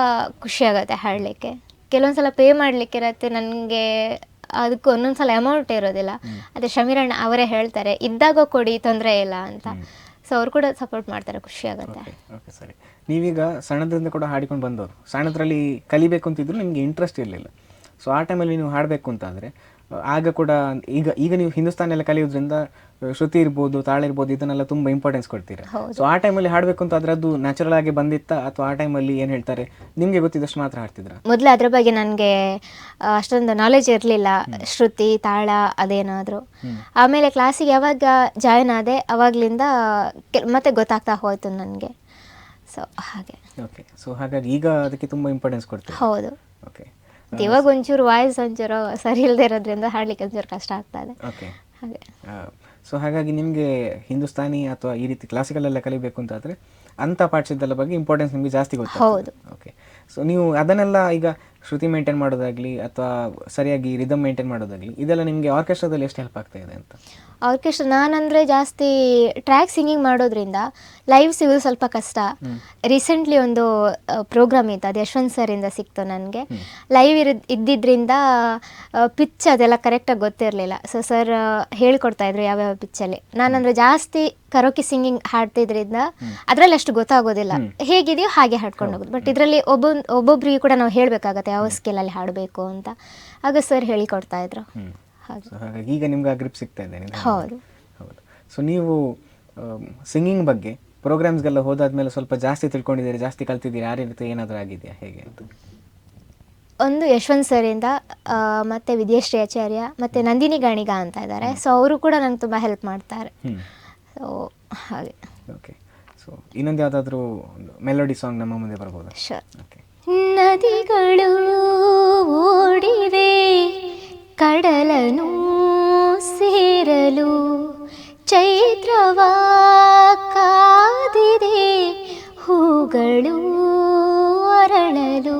[SPEAKER 2] ಖುಷಿಯಾಗುತ್ತೆ ಹಾಡಲಿಕ್ಕೆ. ಕೆಲವೊಂದು ಸಲ ಪೇ ಮಾಡಲಿಕ್ಕೆ ಇರುತ್ತೆ ನನಗೆ, ಅದಕ್ಕೂ ಒಂದೊಂದು ಸಲ ಅಮೌಂಟ್ ಇರೋದಿಲ್ಲ. ಅದೇ ಶಮೀರಣ್ಣ ಅವರೇ ಹೇಳ್ತಾರೆ ಇದ್ದಾಗ ಕೊಡಿ, ತೊಂದರೆ ಇಲ್ಲ ಅಂತ. ಸೊ ಅವ್ರು ಕೂಡ ಸಪೋರ್ಟ್ ಮಾಡ್ತಾರೆ, ಖುಷಿಯಾಗುತ್ತೆ.
[SPEAKER 1] ಓಕೆ, ಸರಿ. ನೀವೀಗ ಸಣ್ಣದ್ರಿಂದ ಕೂಡ ಹಾಡಿಕೊಂಡು ಬಂದವರು, ಸಣ್ಣದ್ರಲ್ಲಿ ಕಲಿಬೇಕು ಅಂತಿದ್ರು ನಿಮಗೆ ಇಂಟ್ರೆಸ್ಟ್ ಇರಲಿಲ್ಲ. ಸೊ ಆ ಟೈಮಲ್ಲಿ ನೀವು ಹಾಡಬೇಕು ಅಂತಾದರೆ ಆಗ ಕೂಡ ಈಗ ನೀವು ಹಿಂದೂಸ್ತಾನಿ ಎಲ್ಲ ಕಲಿಯೋದ್ರಿಂದ ಶ್ರುತಿ ಇರ್ಬೋದು, ತಾಳ ಇರ್ಬೋದು, ಇದನ್ನೆಲ್ಲ ತುಂಬ ಇಂಪಾರ್ಟೆನ್ಸ್ ಕೊಡ್ತೀರಾ. ಸೊ ಆ ಟೈಮಲ್ಲಿ ಹಾಡಬೇಕು ಅಂತಾದರೆ ಅದು ನ್ಯಾಚುರಲ್ ಆಗಿ ಬಂದಿತ್ತಾ, ಅಥವಾ ಆ ಟೈಮಲ್ಲಿ ಏನು ಹೇಳ್ತಾರೆ ನಿಮಗೆ ಗೊತ್ತಿದ್ದಷ್ಟು ಮಾತ್ರ ಹಾಡ್ತಿದ್ರಾ?
[SPEAKER 2] ಮೊದಲು ಅದ್ರ ಬಗ್ಗೆ ನನಗೆ ಅಷ್ಟೊಂದು ನಾಲೆಜ್ ಇರಲಿಲ್ಲ, ಶ್ರುತಿ ತಾಳ ಅದೇನಾದರೂ. ಆಮೇಲೆ ಕ್ಲಾಸಿಗೆ ಯಾವಾಗ ಜಾಯ್ನ್ ಆದೆ ಅವಾಗಲಿಂದ ಮತ್ತೆ ಗೊತ್ತಾಗ್ತಾ ಹೋಯ್ತು ನನಗೆ. ಸೊ ಹಾಗೆ.
[SPEAKER 1] ಓಕೆ. ಸೊ ಹಾಗಾಗಿ ಈಗ ಅದಕ್ಕೆ ತುಂಬ ಇಂಪಾರ್ಟೆನ್ಸ್ ಕೊಡ್ತೀವಿ.
[SPEAKER 2] ಹೌದು.
[SPEAKER 1] ಓಕೆ.
[SPEAKER 2] ಇವಾಗ ಒಂಚೂರು ವಾಯ್ಸ್ ಒಂಚೂರು ಸರಿ ಇಲ್ಲದೆ ಇರೋದ್ರಿಂದ ಹಾಡ್ಲಿಕ್ಕೆ ಒಂಚೂರು ಕಷ್ಟ ಆಗ್ತಾ ಇದೆ.
[SPEAKER 1] ಓಕೆ.
[SPEAKER 2] ಹಾಗೆ.
[SPEAKER 1] ಸೊ ಹಾಗಾಗಿ ನಿಮಗೆ ಹಿಂದೂಸ್ತಾನಿ ಅಥವಾ ಈ ರೀತಿ ಕ್ಲಾಸಿಕಲ್ ಎಲ್ಲ ಕಲಿಬೇಕು ಅಂತಾದರೆ ಅಂಥ ಪಾಠ್ಯದಲ್ಲ ಬಗ್ಗೆ ಇಂಪಾರ್ಟೆನ್ಸ್ ನಿಮಗೆ ಜಾಸ್ತಿ ಗೊತ್ತು.
[SPEAKER 2] ಹೌದು.
[SPEAKER 1] ಓಕೆ. ಸೊ ನೀವು ಅದನ್ನೆಲ್ಲ ಈಗ ಶ್ರುತಿ ಮೇಂಟೈನ್ ಮಾಡೋದಾಗಲಿ ಅಥವಾ ಸರಿಯಾಗಿ ರಿದಮ್ ಮೇಂಟೈನ್ ಮಾಡೋದಾಗಲಿ ಇದೆಲ್ಲ ನಿಮಗೆ ಆರ್ಕೆಸ್ಟ್ರಾದಲ್ಲಿ ಎಷ್ಟು ಹೆಲ್ಪ್ ಆಗ್ತಾ ಇದೆ ಅಂತ?
[SPEAKER 2] ಆರ್ಕೆಸ್ಟ್ರಾ ನಾನಂದರೆ ಜಾಸ್ತಿ ಟ್ರ್ಯಾಕ್ ಸಿಂಗಿಂಗ್ ಮಾಡೋದ್ರಿಂದ ಲೈವ್ ಸಿಗೋದು ಸ್ವಲ್ಪ ಕಷ್ಟ. ರೀಸೆಂಟ್ಲಿ ಒಂದು ಪ್ರೋಗ್ರಾಮ್ ಇತ್ತು, ಅದು ಯಶವಂತ್ ಸರಿಂದ ಸಿಕ್ತು ನನಗೆ. ಲೈವ್ ಇದ್ದಿದ್ದರಿಂದ ಪಿಚ್ ಅದೆಲ್ಲ ಕರೆಕ್ಟಾಗಿ ಗೊತ್ತಿರಲಿಲ್ಲ. ಸೊ ಸರ್ ಹೇಳ್ಕೊಡ್ತಾಯಿದ್ರು ಯಾವ್ಯಾವ ಪಿಚ್ಚಲ್ಲಿ. ನಾನಂದರೆ ಜಾಸ್ತಿ ಕರೋಕಿ ಸಿಂಗಿಂಗ್ ಹಾಡ್ತಿದ್ರಿಂದ ಅದರಲ್ಲಿ ಅಷ್ಟು ಗೊತ್ತಾಗೋದಿಲ್ಲ, ಹೇಗಿದೆಯೋ ಹಾಗೆ ಹಾಡ್ಕೊಂಡು ಹೋಗೋದು. ಬಟ್ ಇದರಲ್ಲಿ ಒಬ್ಬೊಬ್ಬರಿಗೆ ಕೂಡ ನಾವು ಹೇಳಬೇಕಾಗತ್ತೆ ಯಾವ ಸ್ಕೇಲಲ್ಲಿ ಹಾಡಬೇಕು ಅಂತ. ಆಗ ಸರ್ ಹೇಳಿಕೊಡ್ತಾಯಿದ್ರು.
[SPEAKER 1] ಹಾಗಾಗಿ ಈಗ ನಿಮ್ಗೆ ಆ ಗ್ರಿಪ್ ಸಿಗ್ತಾ ಇದೆ.
[SPEAKER 2] ಹೌದು.
[SPEAKER 1] ಹೌದು. ಸೊ ನೀವು ಸಿಂಗಿಂಗ್ ಬಗ್ಗೆ ಪ್ರೋಗ್ರಾಮ್ಸ್ಗೆಲ್ಲ ಹೋದಾದ್ಮೇಲೆ ಸ್ವಲ್ಪ ಜಾಸ್ತಿ ತಿಳ್ಕೊಂಡಿದ್ದೀರಿ, ಜಾಸ್ತಿ ಕಲ್ತಿದ್ದೀರಿ, ಆ ರೀತಿ ಏನಾದರೂ ಆಗಿದೆಯಾ, ಹೇಗೆ ಅಂತ?
[SPEAKER 2] ಒಂದು ಯಶವಂತ್ ಸರಿಂದ, ಮತ್ತು ವಿದ್ಯಾಶ್ರೀ ಆಚಾರ್ಯ, ಮತ್ತು ನಂದಿನಿ ಗಾಣಿಗ ಅಂತ ಇದ್ದಾರೆ. ಸೊ ಅವರು ಕೂಡ ನಂಗೆ ತುಂಬ ಹೆಲ್ಪ್ ಮಾಡ್ತಾರೆ. ಸೊ ಹಾಗೆ.
[SPEAKER 1] ಓಕೆ. ಸೊ ಇನ್ನೊಂದು ಯಾವುದಾದ್ರೂ ಮೆಲೋಡಿ ಸಾಂಗ್ ನಮ್ಮ ಮುಂದೆ ಬರ್ಬೋದಾ?
[SPEAKER 2] ಶೋರ್.
[SPEAKER 1] ಓಕೆ.
[SPEAKER 2] ನದಿಗಳು ಓಡಿವೆ ಕಡಲನು ಸೇರಲು, ಚೈತ್ರವ ಕಾದಿದೆ ಹೂಗಳು ಅರಳಲು,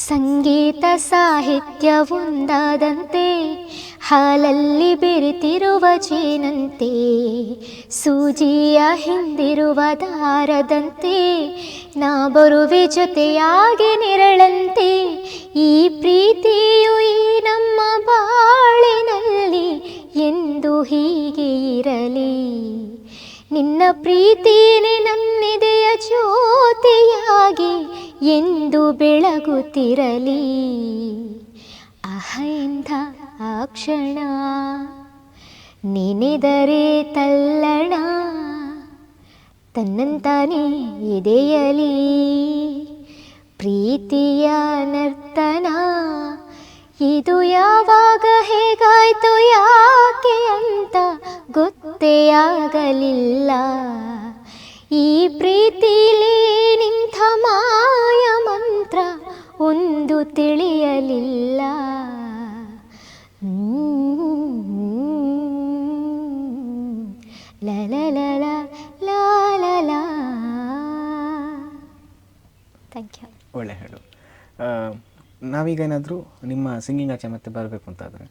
[SPEAKER 2] ಸಂಗೀತ ಸಾಹಿತ್ಯ ಒಂದಾದಂತೆ ಹಾಲಲ್ಲಿ ಬೆರೆತಿರುವ ಜೇನಂತೆ, ಸೂಜಿಯ ಹಿಂದಿರುವ ದಾರದಂತೆ ನಾ ಬರುವೆ ಜೊತೆಯಾಗಿ ನೆರಳಂತೆ, ಈ ಪ್ರೀತಿಯು ಈ ನಮ್ಮ ಬಾಳಿನಲ್ಲಿ ಎಂದು ಹೀಗೆ ಇರಲಿ, ನಿನ್ನ ಪ್ರೀತಿನೇ ನನ್ನೆದೆಯ ಜ್ಯೋತಿಯಾಗಿ ಎಂದು ಬೆಳಗುತ್ತಿರಲಿ, ಅಹೆಂದ ಆ ಕ್ಷಣ ನೆನೆದರೆ ತಲ್ಲಣ, ತನ್ನಂತಾನೇ ಎದೆಯಲಿ ಪ್ರೀತಿಯ ನರ್ತನ, ಇದು ಯಾವಾಗ ಹೇಗಾಯ್ತು ಯಾಕೆ ಅಂತ ಗೊತ್ತೇ ಆಗಲಿಲ್ಲ, ಈ ಪ್ರೀತಿಲಿ ನಿಂಥ ಮಾಯ ಮಂತ್ರ ಒಂದು ತಿಳಿಯಲಿಲ್ಲ, ಲಲಲಲ ಲಾಲಲ. Thank you.
[SPEAKER 1] ಒಳ್ಳೆ ಹೇಳು. ನಾವೀಗ ಏನಾದರೂ ನಿಮ್ಮ ಸಿಂಗಿಂಗ್ ಆಚೆ ಮತ್ತೆ ಬರಬೇಕು ಅಂತಾದರೆ,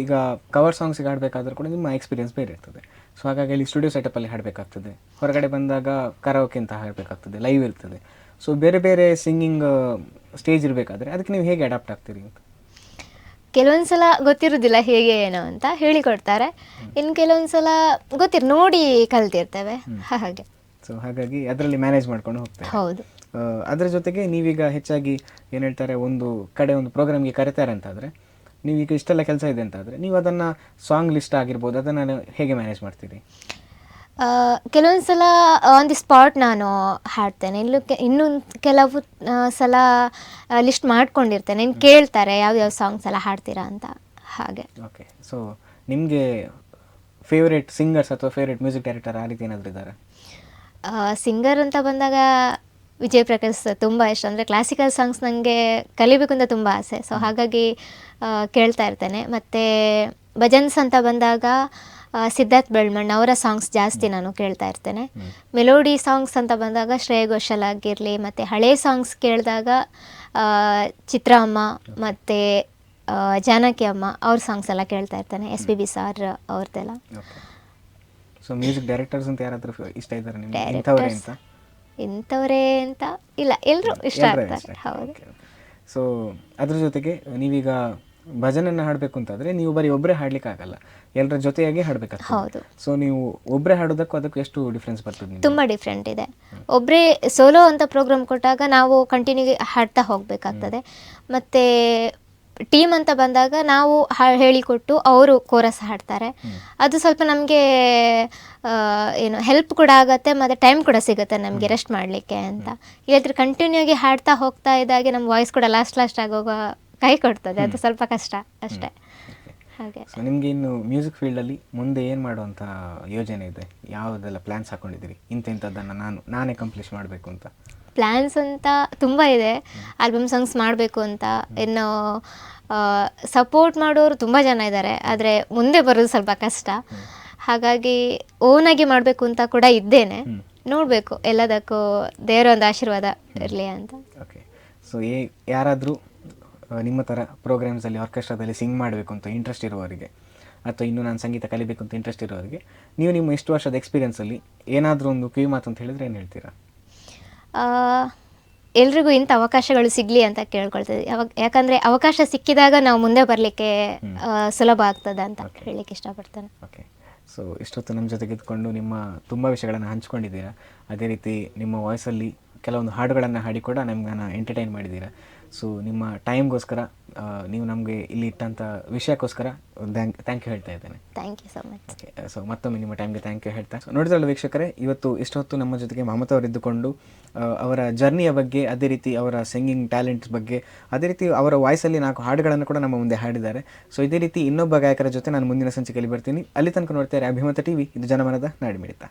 [SPEAKER 1] ಈಗ ಕವರ್ ಸಾಂಗ್ಸಿಗೆ ಹಾಡಬೇಕಾದ್ರೂ ಕೂಡ ನಿಮ್ಮ ಎಕ್ಸ್ಪೀರಿಯನ್ಸ್ ಬೇರೆ ಇರ್ತದೆ. ಸೊ ಹಾಗಾಗಿ ಇಲ್ಲಿ ಸ್ಟುಡಿಯೋ ಸೆಟಪ್ಪಲ್ಲಿ ಹಾಡಬೇಕಾಗ್ತದೆ, ಹೊರಗಡೆ ಬಂದಾಗ ಕರಾವೋಕೆ ಅಂತ ಹಾಡಬೇಕಾಗ್ತದೆ, ಲೈವ್ ಇರ್ತದೆ. ಸೊ ಬೇರೆ ಬೇರೆ ಸಿಂಗಿಂಗ್ ಸ್ಟೇಜ್ ಇರಬೇಕಾದ್ರೆ ಅದಕ್ಕೆ ನೀವು ಹೇಗೆ ಅಡಾಪ್ಟ್ ಆಗ್ತೀರಿ ಅಂತ?
[SPEAKER 2] ಕೆಲವೊಂದು ಸಲ ಗೊತ್ತಿರೋದಿಲ್ಲ ಹೇಗೆ ಏನೋ ಅಂತ ಹೇಳಿಕೊಡ್ತಾರೆ, ಇನ್ನು ಕೆಲವೊಂದು ಸಲ ನೋಡಿ ಕಲ್ತಿರ್ತೇವೆ ಹಾಗೆ.
[SPEAKER 1] ಸೊ ಹಾಗಾಗಿ ಅದರಲ್ಲಿ ಮ್ಯಾನೇಜ್ ಮಾಡ್ಕೊಂಡು ಹೋಗ್ತೇವೆ.
[SPEAKER 2] ಹೌದು.
[SPEAKER 1] ಅದರ ಜೊತೆಗೆ ನೀವೀಗ ಹೆಚ್ಚಾಗಿ ಏನು ಹೇಳ್ತಾರೆ, ಒಂದು ಕಡೆ ಒಂದು ಪ್ರೋಗ್ರಾಮ್ಗೆ ಕರೀತಾರೆ ಅಂತಾದರೆ, ನೀವೀಗ ಇಷ್ಟೆಲ್ಲ ಕೆಲಸ ಇದೆ ಅಂತಾದರೆ ನೀವು ಅದನ್ನು ಸಾಂಗ್ ಲಿಸ್ಟ್ ಆಗಿರ್ಬೋದು ಅದನ್ನು ಹೇಗೆ ಮ್ಯಾನೇಜ್ ಮಾಡ್ತೀರಿ?
[SPEAKER 2] ಕೆಲವೊಂದು ಸಲ ಆನ್ ದಿ ಸ್ಪಾಟ್ ನಾನು ಹಾಡ್ತೇನೆ, ಇನ್ನು ಕೆಲವು ಸಲ ಲಿಸ್ಟ್ ಮಾಡ್ಕೊಂಡಿರ್ತೇನೆ, ಇನ್ನು ಕೇಳ್ತಾರೆ ಯಾವ್ಯಾವ ಸಾಂಗ್ಸ್ ಎಲ್ಲ ಹಾಡ್ತೀರಾ ಅಂತ ಹಾಗೆ.
[SPEAKER 1] ಓಕೆ, ಸೊ ನಿಮಗೆ ಫೇವ್ರೇಟ್ ಸಿಂಗರ್ಸ್ ಅಥವಾ ಫೇವ್ರೇಟ್ ಮ್ಯೂಸಿಕ್ ಡೈರೆಕ್ಟರ್ ಆ ರೀತಿ ಏನಾದರೂ ಇದ್ದಾರೆ?
[SPEAKER 2] ಸಿಂಗರ್ ಅಂತ ಬಂದಾಗ ವಿಜಯ್ ಪ್ರಕಾಶ್ ತುಂಬ ಇಷ್ಟ. ಅಂದರೆ ಕ್ಲಾಸಿಕಲ್ ಸಾಂಗ್ಸ್ ನನಗೆ ಕಲಿಬೇಕು ಅಂತ ತುಂಬ ಆಸೆ, ಸೊ ಹಾಗಾಗಿ ಕೇಳ್ತಾ ಇರ್ತೇನೆ. ಮತ್ತು ಭಜನ್ಸ್ ಅಂತ ಬಂದಾಗ ಸಿದ್ಧಾರ್ಥ್ ಬೆಳ್ಮಣ್ ಅವರ ಸಾಂಗ್ಸ್ ಜಾಸ್ತಿ ನಾನು ಕೇಳ್ತಾ ಇರ್ತೇನೆ. ಮೆಲೋಡಿ ಸಾಂಗ್ಸ್ ಅಂತ ಬಂದಾಗ ಶ್ರೇಯಾ ಘೋಷಾಲ್ ಆಗಿರಲಿ, ಮತ್ತು ಹಳೆ ಸಾಂಗ್ಸ್ ಕೇಳಿದಾಗ ಚಿತ್ರ ಅಮ್ಮ ಮತ್ತು ಜಾನಕಿ ಅಮ್ಮ ಅವ್ರ ಸಾಂಗ್ಸ್ ಎಲ್ಲ ಕೇಳ್ತಾ ಇರ್ತೇನೆ, SPB ಸರ್ ಅವ್ರದ್ದೆಲ್ಲ.
[SPEAKER 1] ಸೊ ಮ್ಯೂಸಿಕ್ ಡೈರೆಕ್ಟರ್ಸ್ ಅಂತ ಯಾರಾದರೂ ಇಷ್ಟ ಇದ್ದಾರೆ ನಿಮಗೆ? ಇಂಥವರೇ ಅಂತ
[SPEAKER 2] ಇಂಥವರೇ ಅಂತ ಇಲ್ಲ, ಎಲ್ಲರೂ ಇಷ್ಟ ಆಗ್ತಾರೆ. ಹೌದು.
[SPEAKER 1] ಸೊ ಅದ್ರ ಜೊತೆಗೆ ನೀವೀಗ ಭಜನನ್ನು ಹಾಡಬೇಕು ಅಂತಂದರೆ ನೀವು ಬರೀ ಒಬ್ಬರೇ ಹಾಡ್ಲಿಕ್ಕೆ ಆಗಲ್ಲ, ಎಲ್ಲರ ಜೊತೆಯಾಗಿ ಹಾಡಬೇಕಾಗ್ತದೆ.
[SPEAKER 2] ಹೌದು.
[SPEAKER 1] ಸೊ ನೀವು ಒಬ್ಬರೇ ಹಾಡೋದಕ್ಕೂ ಅದಕ್ಕೂ ಎಷ್ಟು ಡಿಫ್ರೆನ್ಸ್ ಬರ್ತದೆ ನಿಮಗೆ?
[SPEAKER 2] ತುಂಬ ಡಿಫ್ರೆಂಟ್ ಇದೆ. ಒಬ್ಬರೇ ಸೋಲೋ ಅಂತ ಪ್ರೋಗ್ರಾಮ್ ಕೊಟ್ಟಾಗ ನಾವು ಕಂಟಿನ್ಯೂ ಹಾಡ್ತಾ ಹೋಗಬೇಕಾಗ್ತದೆ. ಮತ್ತು ಟೀಮ್ ಅಂತ ಬಂದಾಗ ನಾವು ಹೇಳಿಕೊಟ್ಟು ಅವರು ಕೋರಸ್ ಹಾಡ್ತಾರೆ. ಅದು ಸ್ವಲ್ಪ ನಮಗೆ ಏನು ಹೆಲ್ಪ್ ಕೂಡ ಆಗುತ್ತೆ, ಮತ್ತು ಟೈಮ್ ಕೂಡ ಸಿಗುತ್ತೆ ನಮಗೆ ರೆಸ್ಟ್ ಮಾಡಲಿಕ್ಕೆ ಅಂತ. ಇಲ್ಲದ್ರೆ ಕಂಟಿನ್ಯೂ ಆಗಿ ಹಾಡ್ತಾ ಹೋಗ್ತಾ ಇದ್ದಾಗೆ ನಮ್ಮ ವಾಯ್ಸ್ ಕೂಡ ಲಾಸ್ಟ್ ಆಗೋಗ ಕೈ ಕೊಡ್ತದೆ, ಅದು ಸ್ವಲ್ಪ ಕಷ್ಟ ಅಷ್ಟೇ. ಹಾಗೆ.
[SPEAKER 1] ಸೊ ನಿಮಗೆ ಇನ್ನು ಮ್ಯೂಸಿಕ್ ಫೀಲ್ಡಲ್ಲಿ ಮುಂದೆ ಏನು ಮಾಡುವಂಥ ಯೋಜನೆ ಇದೆ? ಯಾವುದೆಲ್ಲ ಪ್ಲ್ಯಾನ್ಸ್ ಹಾಕ್ಕೊಂಡಿದ್ದೀರಿ? ಇಂಥದ್ದನ್ನು ನಾನೇ ಕಂಪ್ಲೀಟ್ ಮಾಡಬೇಕು ಅಂತ.
[SPEAKER 2] ಪ್ಲ್ಯಾನ್ಸ್ ಅಂತ ತುಂಬ ಇದೆ. ಆಲ್ಬಮ್ ಸಾಂಗ್ಸ್ ಮಾಡಬೇಕು ಅಂತ. ಇನ್ನು ಸಪೋರ್ಟ್ ಮಾಡೋರು ತುಂಬ ಜನ ಇದ್ದಾರೆ, ಆದರೆ ಮುಂದೆ ಬರೋದು ಸ್ವಲ್ಪ ಕಷ್ಟ. ಹಾಗಾಗಿ ಓನಾಗಿ ಮಾಡಬೇಕು ಅಂತ ಕೂಡ ಇದ್ದೇನೆ. ನೋಡಬೇಕು, ಎಲ್ಲದಕ್ಕೂ ದೇವರ ಒಂದು ಆಶೀರ್ವಾದ ಇರಲಿ ಅಂತ.
[SPEAKER 1] ಓಕೆ, ಸೊ ಯಾರಾದರೂ ನಿಮ್ಮ ಥರ ಪ್ರೋಗ್ರಾಮ್ಸಲ್ಲಿ ಆರ್ಕೆಸ್ಟ್ರಾದಲ್ಲಿ ಸಿಂಗ್ ಮಾಡಬೇಕು ಅಂತ ಇಂಟ್ರೆಸ್ಟ್ ಇರುವವರಿಗೆ, ಅಥವಾ ಇನ್ನೂ ನಾನು ಸಂಗೀತ ಕಲಿಬೇಕು ಅಂತ ಇಂಟ್ರೆಸ್ಟ್ ಇರೋರಿಗೆ, ನೀವು ನಿಮ್ಮ ಇಷ್ಟು ವರ್ಷದ ಎಕ್ಸ್ಪೀರಿಯನ್ಸಲ್ಲಿ ಏನಾದರೂ ಒಂದು ಕಿವಿ ಮಾತು ಅಂತ ಹೇಳಿದರೆ ಏನು ಹೇಳ್ತೀರಾ?
[SPEAKER 2] ಎಲ್ರಿಗೂ ಇಂಥ ಅವಕಾಶಗಳು ಸಿಗಲಿ ಅಂತ ಕೇಳ್ಕೊಳ್ತೀವಿ. ಯಾಕಂದರೆ ಅವಕಾಶ ಸಿಕ್ಕಿದಾಗ ನಾವು ಮುಂದೆ ಬರಲಿಕ್ಕೆ ಸುಲಭ ಆಗ್ತದೆ ಅಂತ ಹೇಳಲಿಕ್ಕೆ ಇಷ್ಟಪಡ್ತೇನೆ.
[SPEAKER 1] ಓಕೆ, ಸೊ ಇಷ್ಟೊತ್ತು ನಮ್ಮ ಜೊತೆಗೆ ಇದ್ಕೊಂಡು ನಿಮ್ಮ ತುಂಬ ವಿಷಯಗಳನ್ನು ಹಂಚ್ಕೊಂಡಿದ್ದೀರಾ. ಅದೇ ರೀತಿ ನಿಮ್ಮ ವಾಯ್ಸಲ್ಲಿ ಕೆಲವೊಂದು ಹಾಡುಗಳನ್ನು ಹಾಡಿ ಕೂಡ ನಮ್ಮನ್ನು ಎಂಟರ್ಟೈನ್ ಮಾಡಿದ್ದೀರಾ. ಸೊ ನಿಮ್ಮ ಟೈಮ್ಗೋಸ್ಕರ, ನೀವು ನಮಗೆ ಇಲ್ಲಿ ಇಟ್ಟಂಥ ವಿಷಯಕ್ಕೋಸ್ಕರ ಥ್ಯಾಂಕ್ ಯು ಹೇಳ್ತಾ ಇದ್ದೇನೆ.
[SPEAKER 2] Thank you so much.
[SPEAKER 1] Okay, so ಮತ್ತೊಮ್ಮೆ ನಿಮ್ಮ ಟೈಮ್ಗೆ ಥ್ಯಾಂಕ್ ಯು ಹೇಳ್ತಾ. ಸೊ ನೋಡಿದ್ರಲ್ಲ ವೀಕ್ಷಕರೇ, ಇಷ್ಟೊತ್ತು ನಮ್ಮ ಜೊತೆಗೆ ಮಮತಾ ಅವರು ಇದ್ದುಕೊಂಡು ಅವರ ಜರ್ನಿಯ ಬಗ್ಗೆ, ಅದೇ ರೀತಿ ಅವರ ಸಿಂಗಿಂಗ್ ಟ್ಯಾಲೆಂಟ್ಸ್ ಬಗ್ಗೆ, ಅದೇ ರೀತಿ ಅವರ ವಾಯ್ಸಲ್ಲಿ 4 ಹಾಡುಗಳನ್ನು ಕೂಡ ನಮ್ಮ ಮುಂದೆ ಹಾಡಿದ್ದಾರೆ. ಸೊ ಇದೇ ರೀತಿ ಇನ್ನೊಬ್ಬ ಗಾಯಕರ ಜೊತೆ ನಾನು ಮುಂದಿನ ಸಂಚಿಕೆಯಲ್ಲಿ ಬರ್ತೀನಿ. ಅಲ್ಲಿ ತನಕ ನೋಡ್ತಾರೆ ಅಭಿಮತ TV, ಇದು ಜನಮನದ ನಾಡಿಮಿಡಿತ.